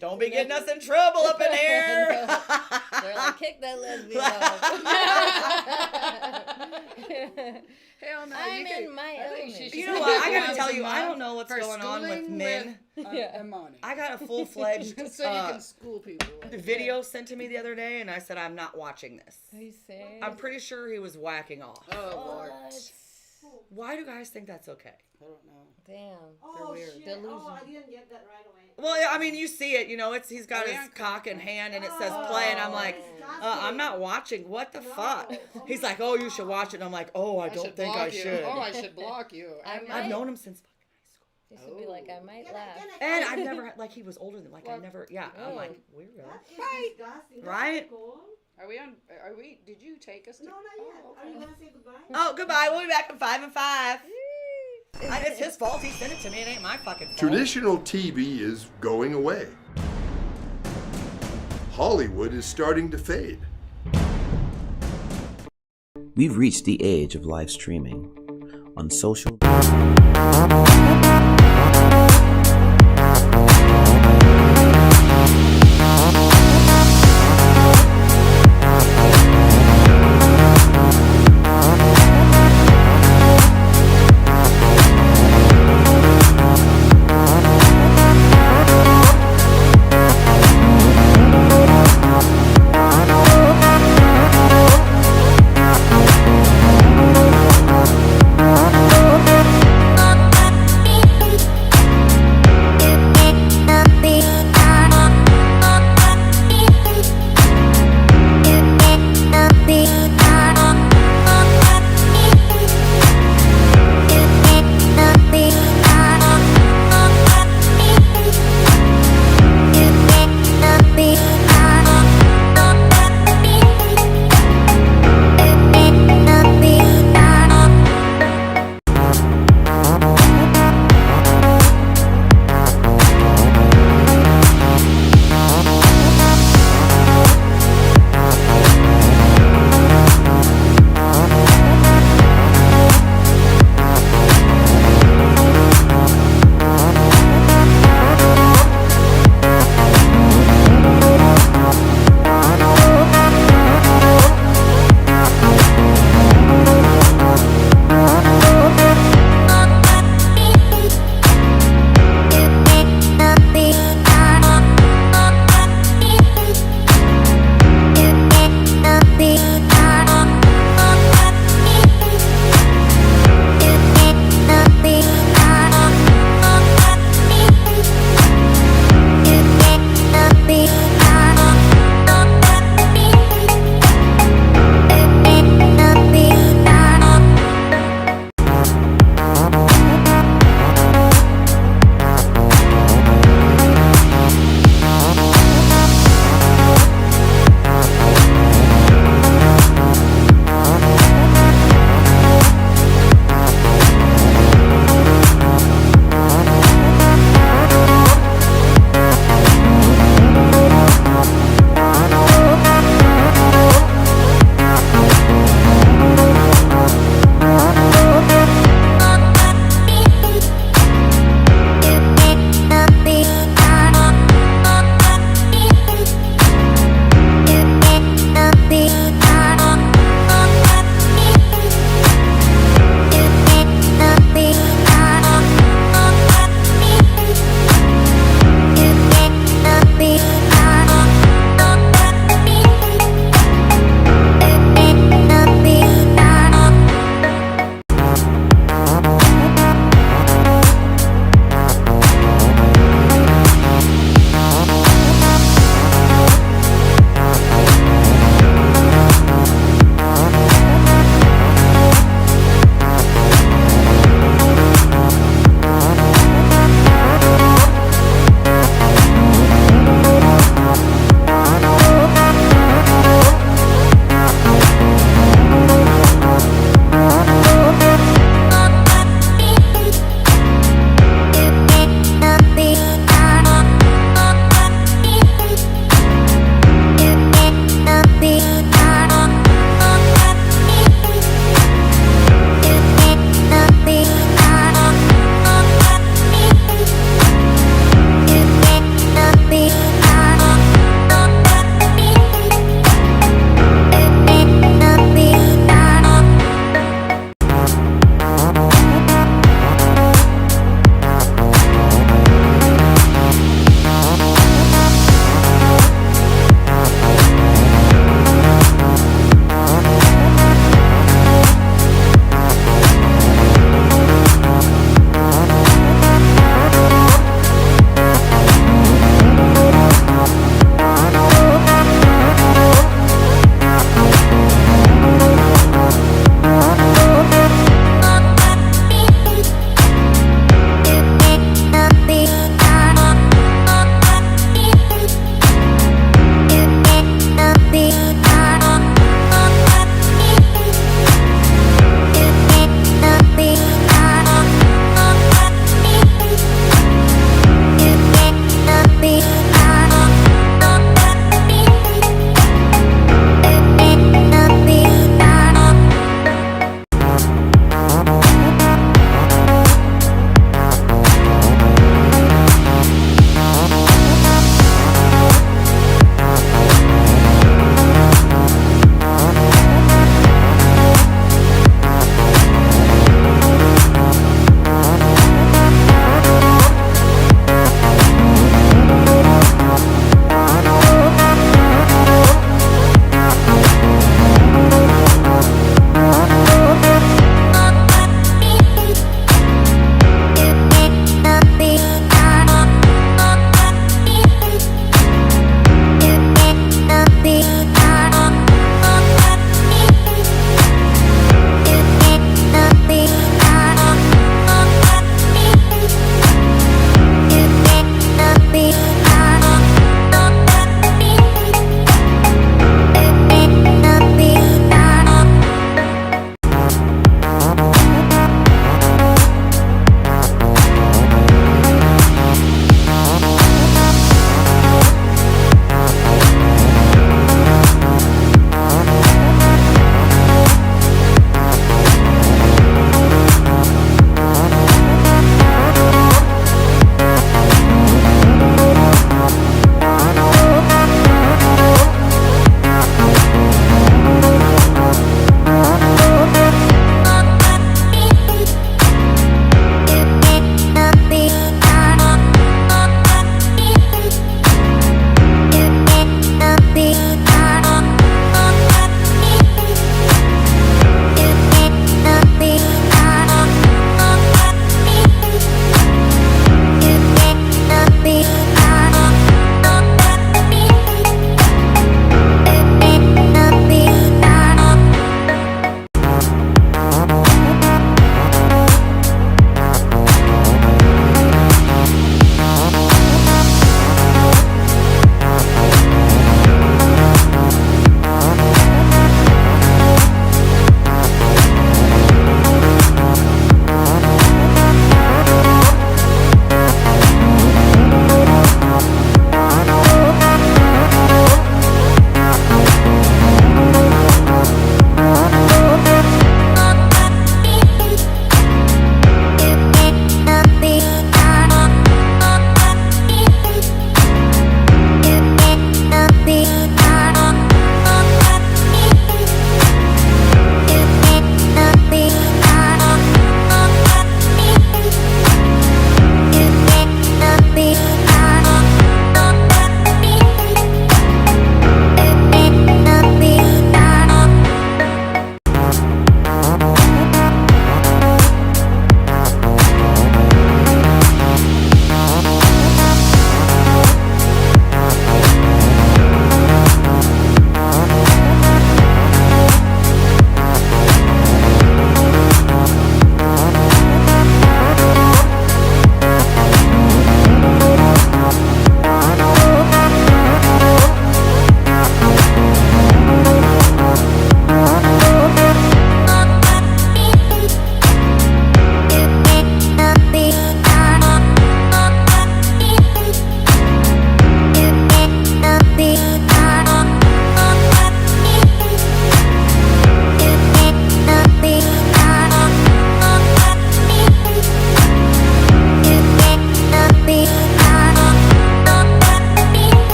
Don't be getting us in trouble up in here. They're like, kick that lesbian off. Hell no. I'm in my element. You know what? I gotta tell you, I don't know what's going on with men. I got a full-fledged so you can school people. video sent to me the other day, and I said, I'm not watching this. Are you serious? I'm pretty sure he was whacking off. Oh, Lord. Why do guys think that's okay? I don't know. Damn. Oh, weird. shit. Delusion. Oh, I didn't get that right away. Well, I mean, you see it, he's got his cock in hand and it says play, and I'm like, I'm not watching. What the fuck? He's like, oh, you should watch it. And I'm like, oh, I don't think I should. Oh, I should block you. I've known him since fucking high school. This would be like, I might laugh. And I've never had, he was older than, I'm like, weirdo. Right? Are we, did you take us to? No, not yet. Are you going to say goodbye? Oh, goodbye. We'll be back in 5 and 5. It's his fault. He sent it to me. It ain't my fucking fault. Traditional TV is going away. Hollywood is starting to fade. We've reached the age of live streaming on social.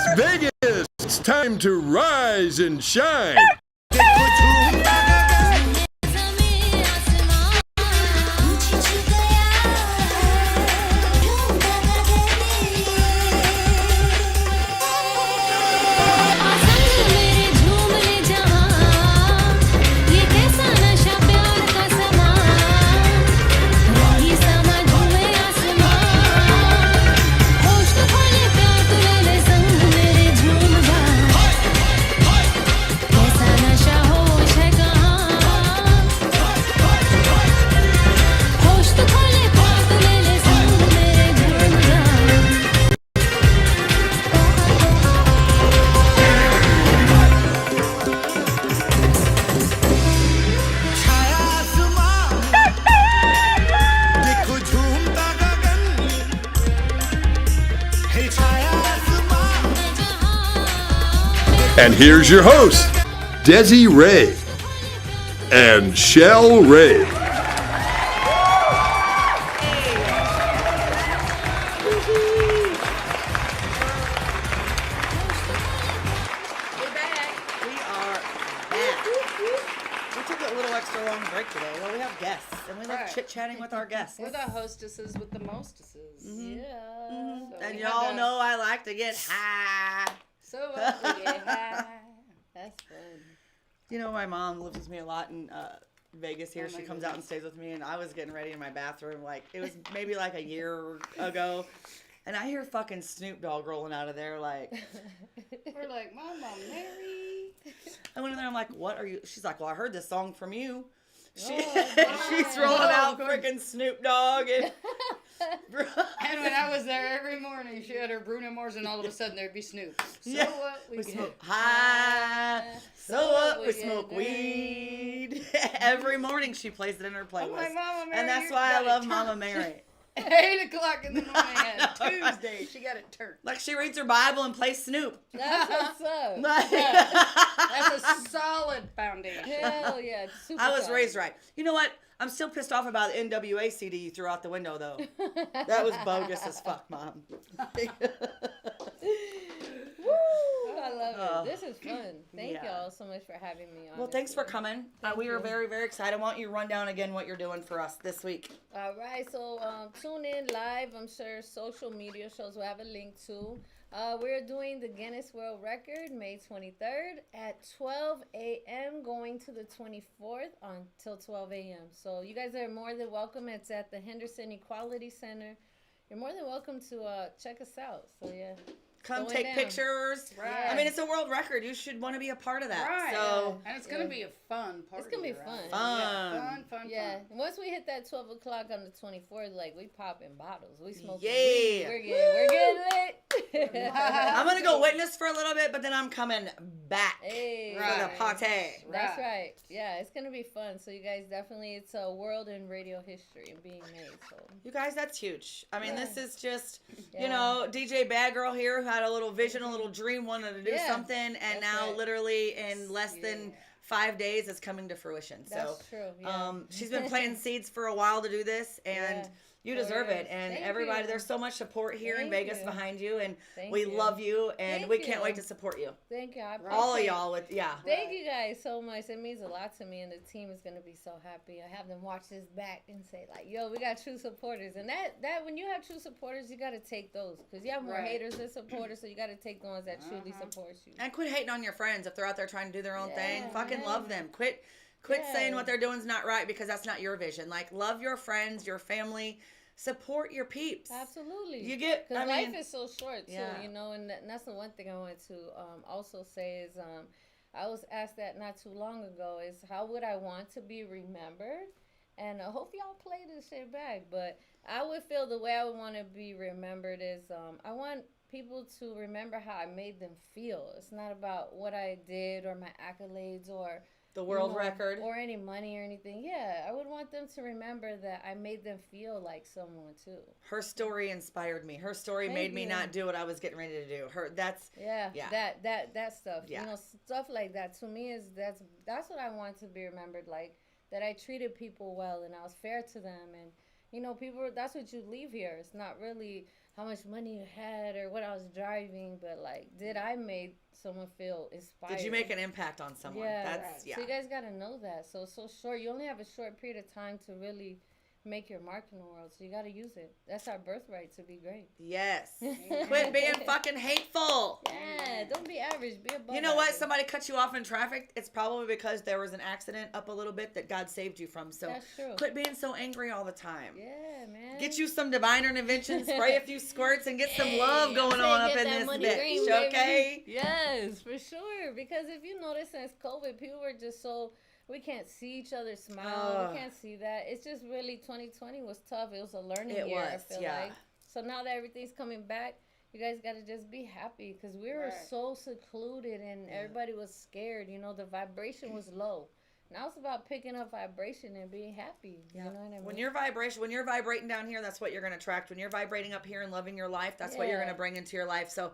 Las Vegas, it's time to rise and shine. And here's your host, DeziRay and ShelRay. We are back. We took a little extra long break today. Well, we have guests, and we like Right. chit-chatting with our guests. We're the hostesses with the mostesses. Yeah. So And we y'all have know I like to get high. So we get high. That's fun. You know, my mom lives with me a lot in Vegas here. Oh, my She comes out and stays with me, and I was getting ready in my bathroom. Like, it was maybe like a year ago. And I hear fucking Snoop Dogg rolling out of there. Like, We're like, Mama Mary. I went in there. I'm like, what are you? She's like, well, I heard this song from you. She, Oh, she's my. rolling out Oh, freaking Snoop Dogg. And, And when I was there every morning, she had her Bruno Mars, and all of a sudden there'd be Snoop. So Yeah. what? We we get smoke high. So what? We get smoke down. weed. Every morning she plays it in her I'm playlist. like, Mama Mary, And that's you why I got it love turned. Mama Mary. 8 o'clock in the morning on I know, right? Tuesday. She got it turned. Like, she reads her Bible and plays Snoop. That's what's up. Like, That's a solid foundation. Hell yeah. Super I was solid. raised right. You know what? I'm still pissed off about the NWA CD you threw out the window, though. That was bogus as fuck, Mom. Woo! I love Oh. it. This is fun. Thank Yeah. y'all so much for having me on. Well, this thanks for week. coming. Thank We are you. very, very excited. Why don't you run down again what you're doing for us this week? All right, so tune in live. I'm sure social media shows will have a link to. We're doing the Guinness World Record May 23rd at 12 a.m. going to the 24th until 12 a.m. So you guys are more than welcome. It's at the Henderson Equality Center. You're more than welcome to check us out. So yeah. Come Going take down. pictures. Right. I mean, it's a world record. You should want to be a part of that. Right. So, And it's going to be a fun party. gonna be right? fun. Yeah, fun. Yeah, and once we hit that 12 o'clock on the 24th, like, we popping bottles. We smoking Yeah. weed. We're getting lit. I'm going to go witness for a little bit, but then I'm coming back Hey. for the Right. party. That's Right. right. Yeah, it's going to be fun. So, you guys definitely, it's a world in radio history being made. So, You guys, that's huge. I mean, Yeah. this is just, Yeah. you know, DJ Bad Girl here who had a little vision, a little dream, wanted to do Yeah. something, and That's now right. literally in less than Yeah. 5 days it's coming to fruition. that's So, true. Yeah. she's been planting seeds for a while to do this, and Yeah. you For deserve real. it. And Thank everybody, you. there's so much support here in Thank Vegas you. behind you, and Thank we you. love you, and Thank we can't you. wait to support you. Thank you. I appreciate All of y'all with, yeah. Thank Right. you guys so much. It means a lot to me, and the team is gonna be so happy. I have them watch this back and say like, "Yo, we got true supporters." And that when you have true supporters, you gotta take those because you have more Right. haters than supporters. So you gotta take the ones that truly support you. And quit hating on your friends if they're out there trying to do their own thing. Yeah, Fucking yeah. love them. Quit Yeah. saying what they're doing is not right because that's not your vision. Like, love your friends, your family, support your peeps. Absolutely. You get, Because I life mean, is so short too, yeah. you know, and that's the one thing I wanted to also say is I was asked that not too long ago is how would I want to be remembered? And I hope y'all play this shit back, but I would feel the way I would want to be remembered is I want people to remember how I made them feel. It's not about what I did or my accolades or the world you know, record. or any money or anything. Yeah, I would want them to remember that I made them feel like someone too. Her story inspired me. Her story Thank made me you. not do what I was getting ready to do. Yeah, Yeah. that stuff. Yeah. You know, stuff like that to me is that's what I want to be remembered like. That I treated people well and I was fair to them, and you know, people. That's what you leave here. It's not really how much money you had or what I was driving, but like, did I make someone feel inspired? Did you make an impact on someone? Yeah. That's So you guys got to know that. So it's so short. You only have a short period of time to really make your mark in the world. So you got to use it. That's our birthright to be great. Yes. Quit being fucking hateful. Yeah. Don't be average. Be above. You know what? average. Somebody cut you off in traffic. It's probably because there was an accident up a little bit that God saved you from. So That's true. quit being so angry all the time. Yeah, man. Get you some divine intervention, spray a few squirts, and get some Hey, love going I'm on saying up get in that this money bitch. green, baby. Okay? Yes, for sure. Because if you notice since COVID, people were just so, we can't see each other smile. We can't see that. It's just really 2020 was tough. It was a learning year, I feel like. So now that everything's coming back, you guys got to just be happy because we were so secluded and everybody was scared. You know, the vibration was low. Now it's about picking up vibration and being happy. You know what I mean? When you're vibrating down here, that's what you're going to attract. When you're vibrating up here and loving your life, that's what you're going to bring into your life. So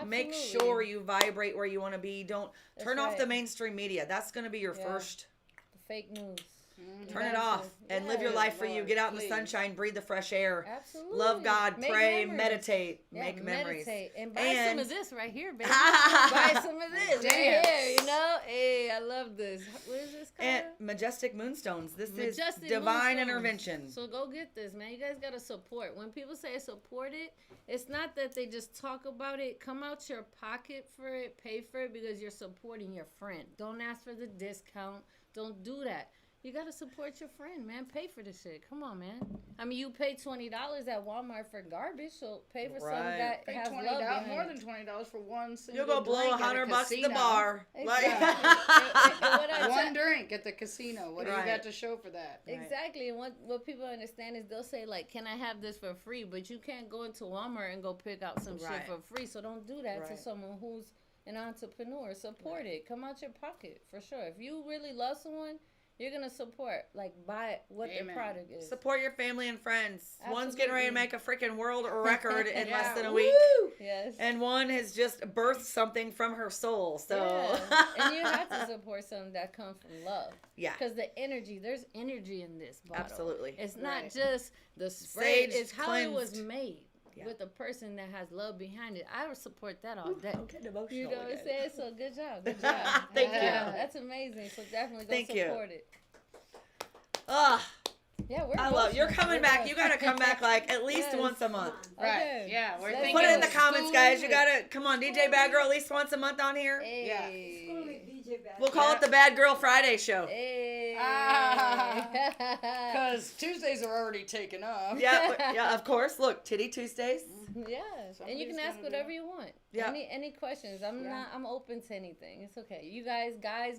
make sure you vibrate where you want to be. Don't turn off the mainstream media. That's going to be your first. The fake news. Turn it off and live your life for you. Get out in the sunshine, breathe the fresh air. Absolutely. Love God, Make pray, memories. meditate, Yeah, make memories. meditate. And buy some of this right here, baby. Buy some of this right Damn. here, you know? Hey, I love this. What is this called? And majestic moonstones. This Majestic is divine moonstones. intervention. So go get this, man. You guys got to support. When people say support it, it's not that they just talk about it. Come out your pocket for it. Pay for it because you're supporting your friend. Don't ask for the discount. Don't do that. You got to support your friend, man. Pay for this shit. Come on, man. I mean, you pay $20 at Walmart for garbage, so pay for something that Pay has $20, love behind more it. than $20 for one single You'll go blow drink at a $100 at the casino. bar. Exactly. Like, And what I One drink at the casino. What do you Right. got to show for that? Exactly. And what people understand is they'll say, like, can I have this for free? But you can't go into Walmart and go pick out some shit for free. So don't do that to someone who's an entrepreneur. Support it. Come out your pocket, for sure. If you really love someone, you're going to support, like, buy what their product is. support your family and friends. One's Absolutely. getting ready to make a freaking world record in less than a week. Yes. And one has just birthed something from her soul. So Yeah. And you have to support something that comes from love. Yeah. Because the energy, there's energy in this bottle. Absolutely. It's not just the spray, Sage it's how it was cleansed. made. Yeah. With a person that has love behind it. I would support that all day. I'm getting emotional. You know what I'm again. saying? So good job. Good job. Thank you. That's amazing. So definitely go Thank you. support it. Yeah, we're I love you're emotional. coming We're back. both. You gotta come back like at least Yes. once a month. Right. Okay. Yeah. We're Let's thinking Put it in the of comments, school guys. You and- gotta come on, DJ Bad Girl, at least once a month on here. Hey. We'll call it the Bad Girl Friday show. Hey. Because Tuesdays are already taken up. Yeah, of course. Look, Titty Tuesdays. Yeah, and you can Somebody's ask gonna whatever do it. you want. Yeah. Any questions? I'm open to anything. It's okay. You guys,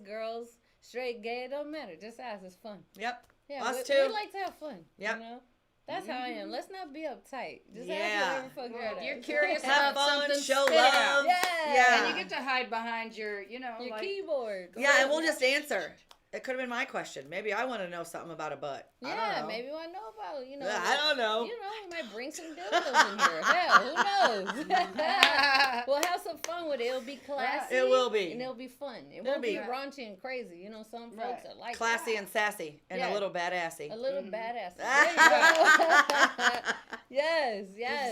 girls, straight, gay, it don't matter. Just ask. It's fun. Yep. Yeah, Us we too. like to have fun. Yep. You know? That's how I am. Let's not be uptight. Just Yeah. ask whatever fuck you're at. You're curious Have about fun, something, show spit it love. out. Yeah. And you get to hide behind your, Your like, keyboard. Yeah, and we'll just answer. It could have been my question. Maybe I want to know something about a butt. I don't Yeah, know. maybe I know about, you know. I don't know. You know, we might bring some dildos in here. Hell, who knows? We'll have some fun with it. It'll be classy. It will be. And it'll be fun. It won't be. be raunchy and crazy. You know, some folks are like Classy that. and sassy and Yeah. a little badassy. A little badass. There you go. Yes.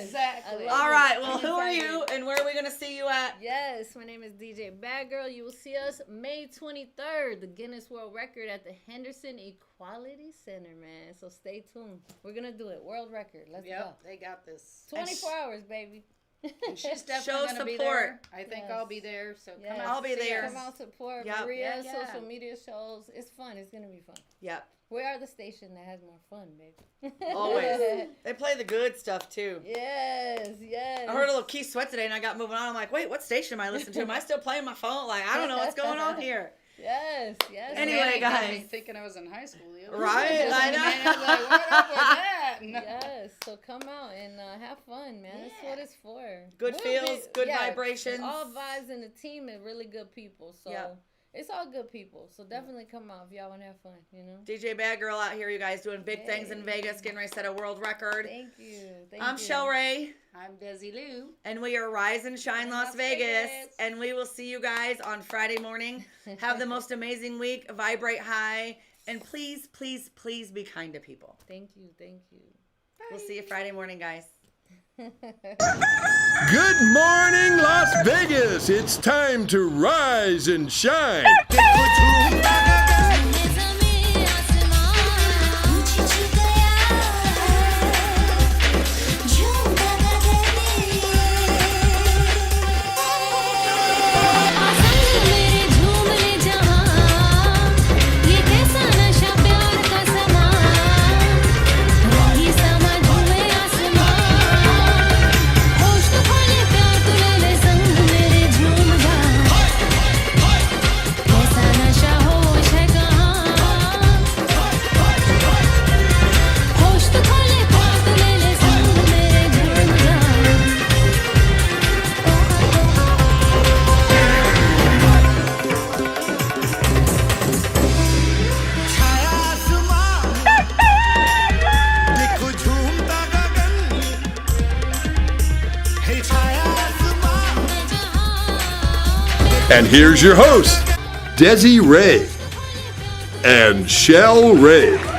Exactly. I love All it. right. Well, I'm who are excited. you and where are we going to see you at? Yes, my name is DJ Bad Girl. You will see us May 23rd, the Guinness World Record at the Henderson Equality Center, man. So stay tuned. We're going to do it. World record. Let's go. Yep, they got this. 24 hours, baby. And she's definitely Show going to be support. there. I think Yes. I'll be there. So come Yes. out. I'll be see there. us. Come out, support Yep. Maria's Yeah. social media shows. It's fun. It's going to be fun. Yep. We are the station that has more fun, baby. Always. They play the good stuff too. Yes. I heard a little Keith Sweat today and I got moving on. I'm like, wait, what station am I listening to? Am I still playing my phone? Like, I don't know what's going on here. Yes. Anyway, Man, you got guys. me thinking I was in high school. The other Right? day. I know. And I was like, what up with that? Yes, so come out and have fun, man. That's what it's for. Good We'll feels, good vibrations. All vibes in the team and really good people. So it's all good people. So definitely come out if y'all want to have fun, you know? DJ Bad Girl out here, you guys, doing big things in Vegas, getting ready to set a world record. Thank you. I'm ShelRay, I'm DeziLou. and we are Rise and Shine Las Vegas, and we will see you guys on Friday morning. Have the most amazing week, vibrate high, and please, please, please be kind to people. Thank you. We'll see you Friday morning, guys. Good morning, Las Vegas. It's time to rise and shine. And here's your host, DeziRay and ShelRay.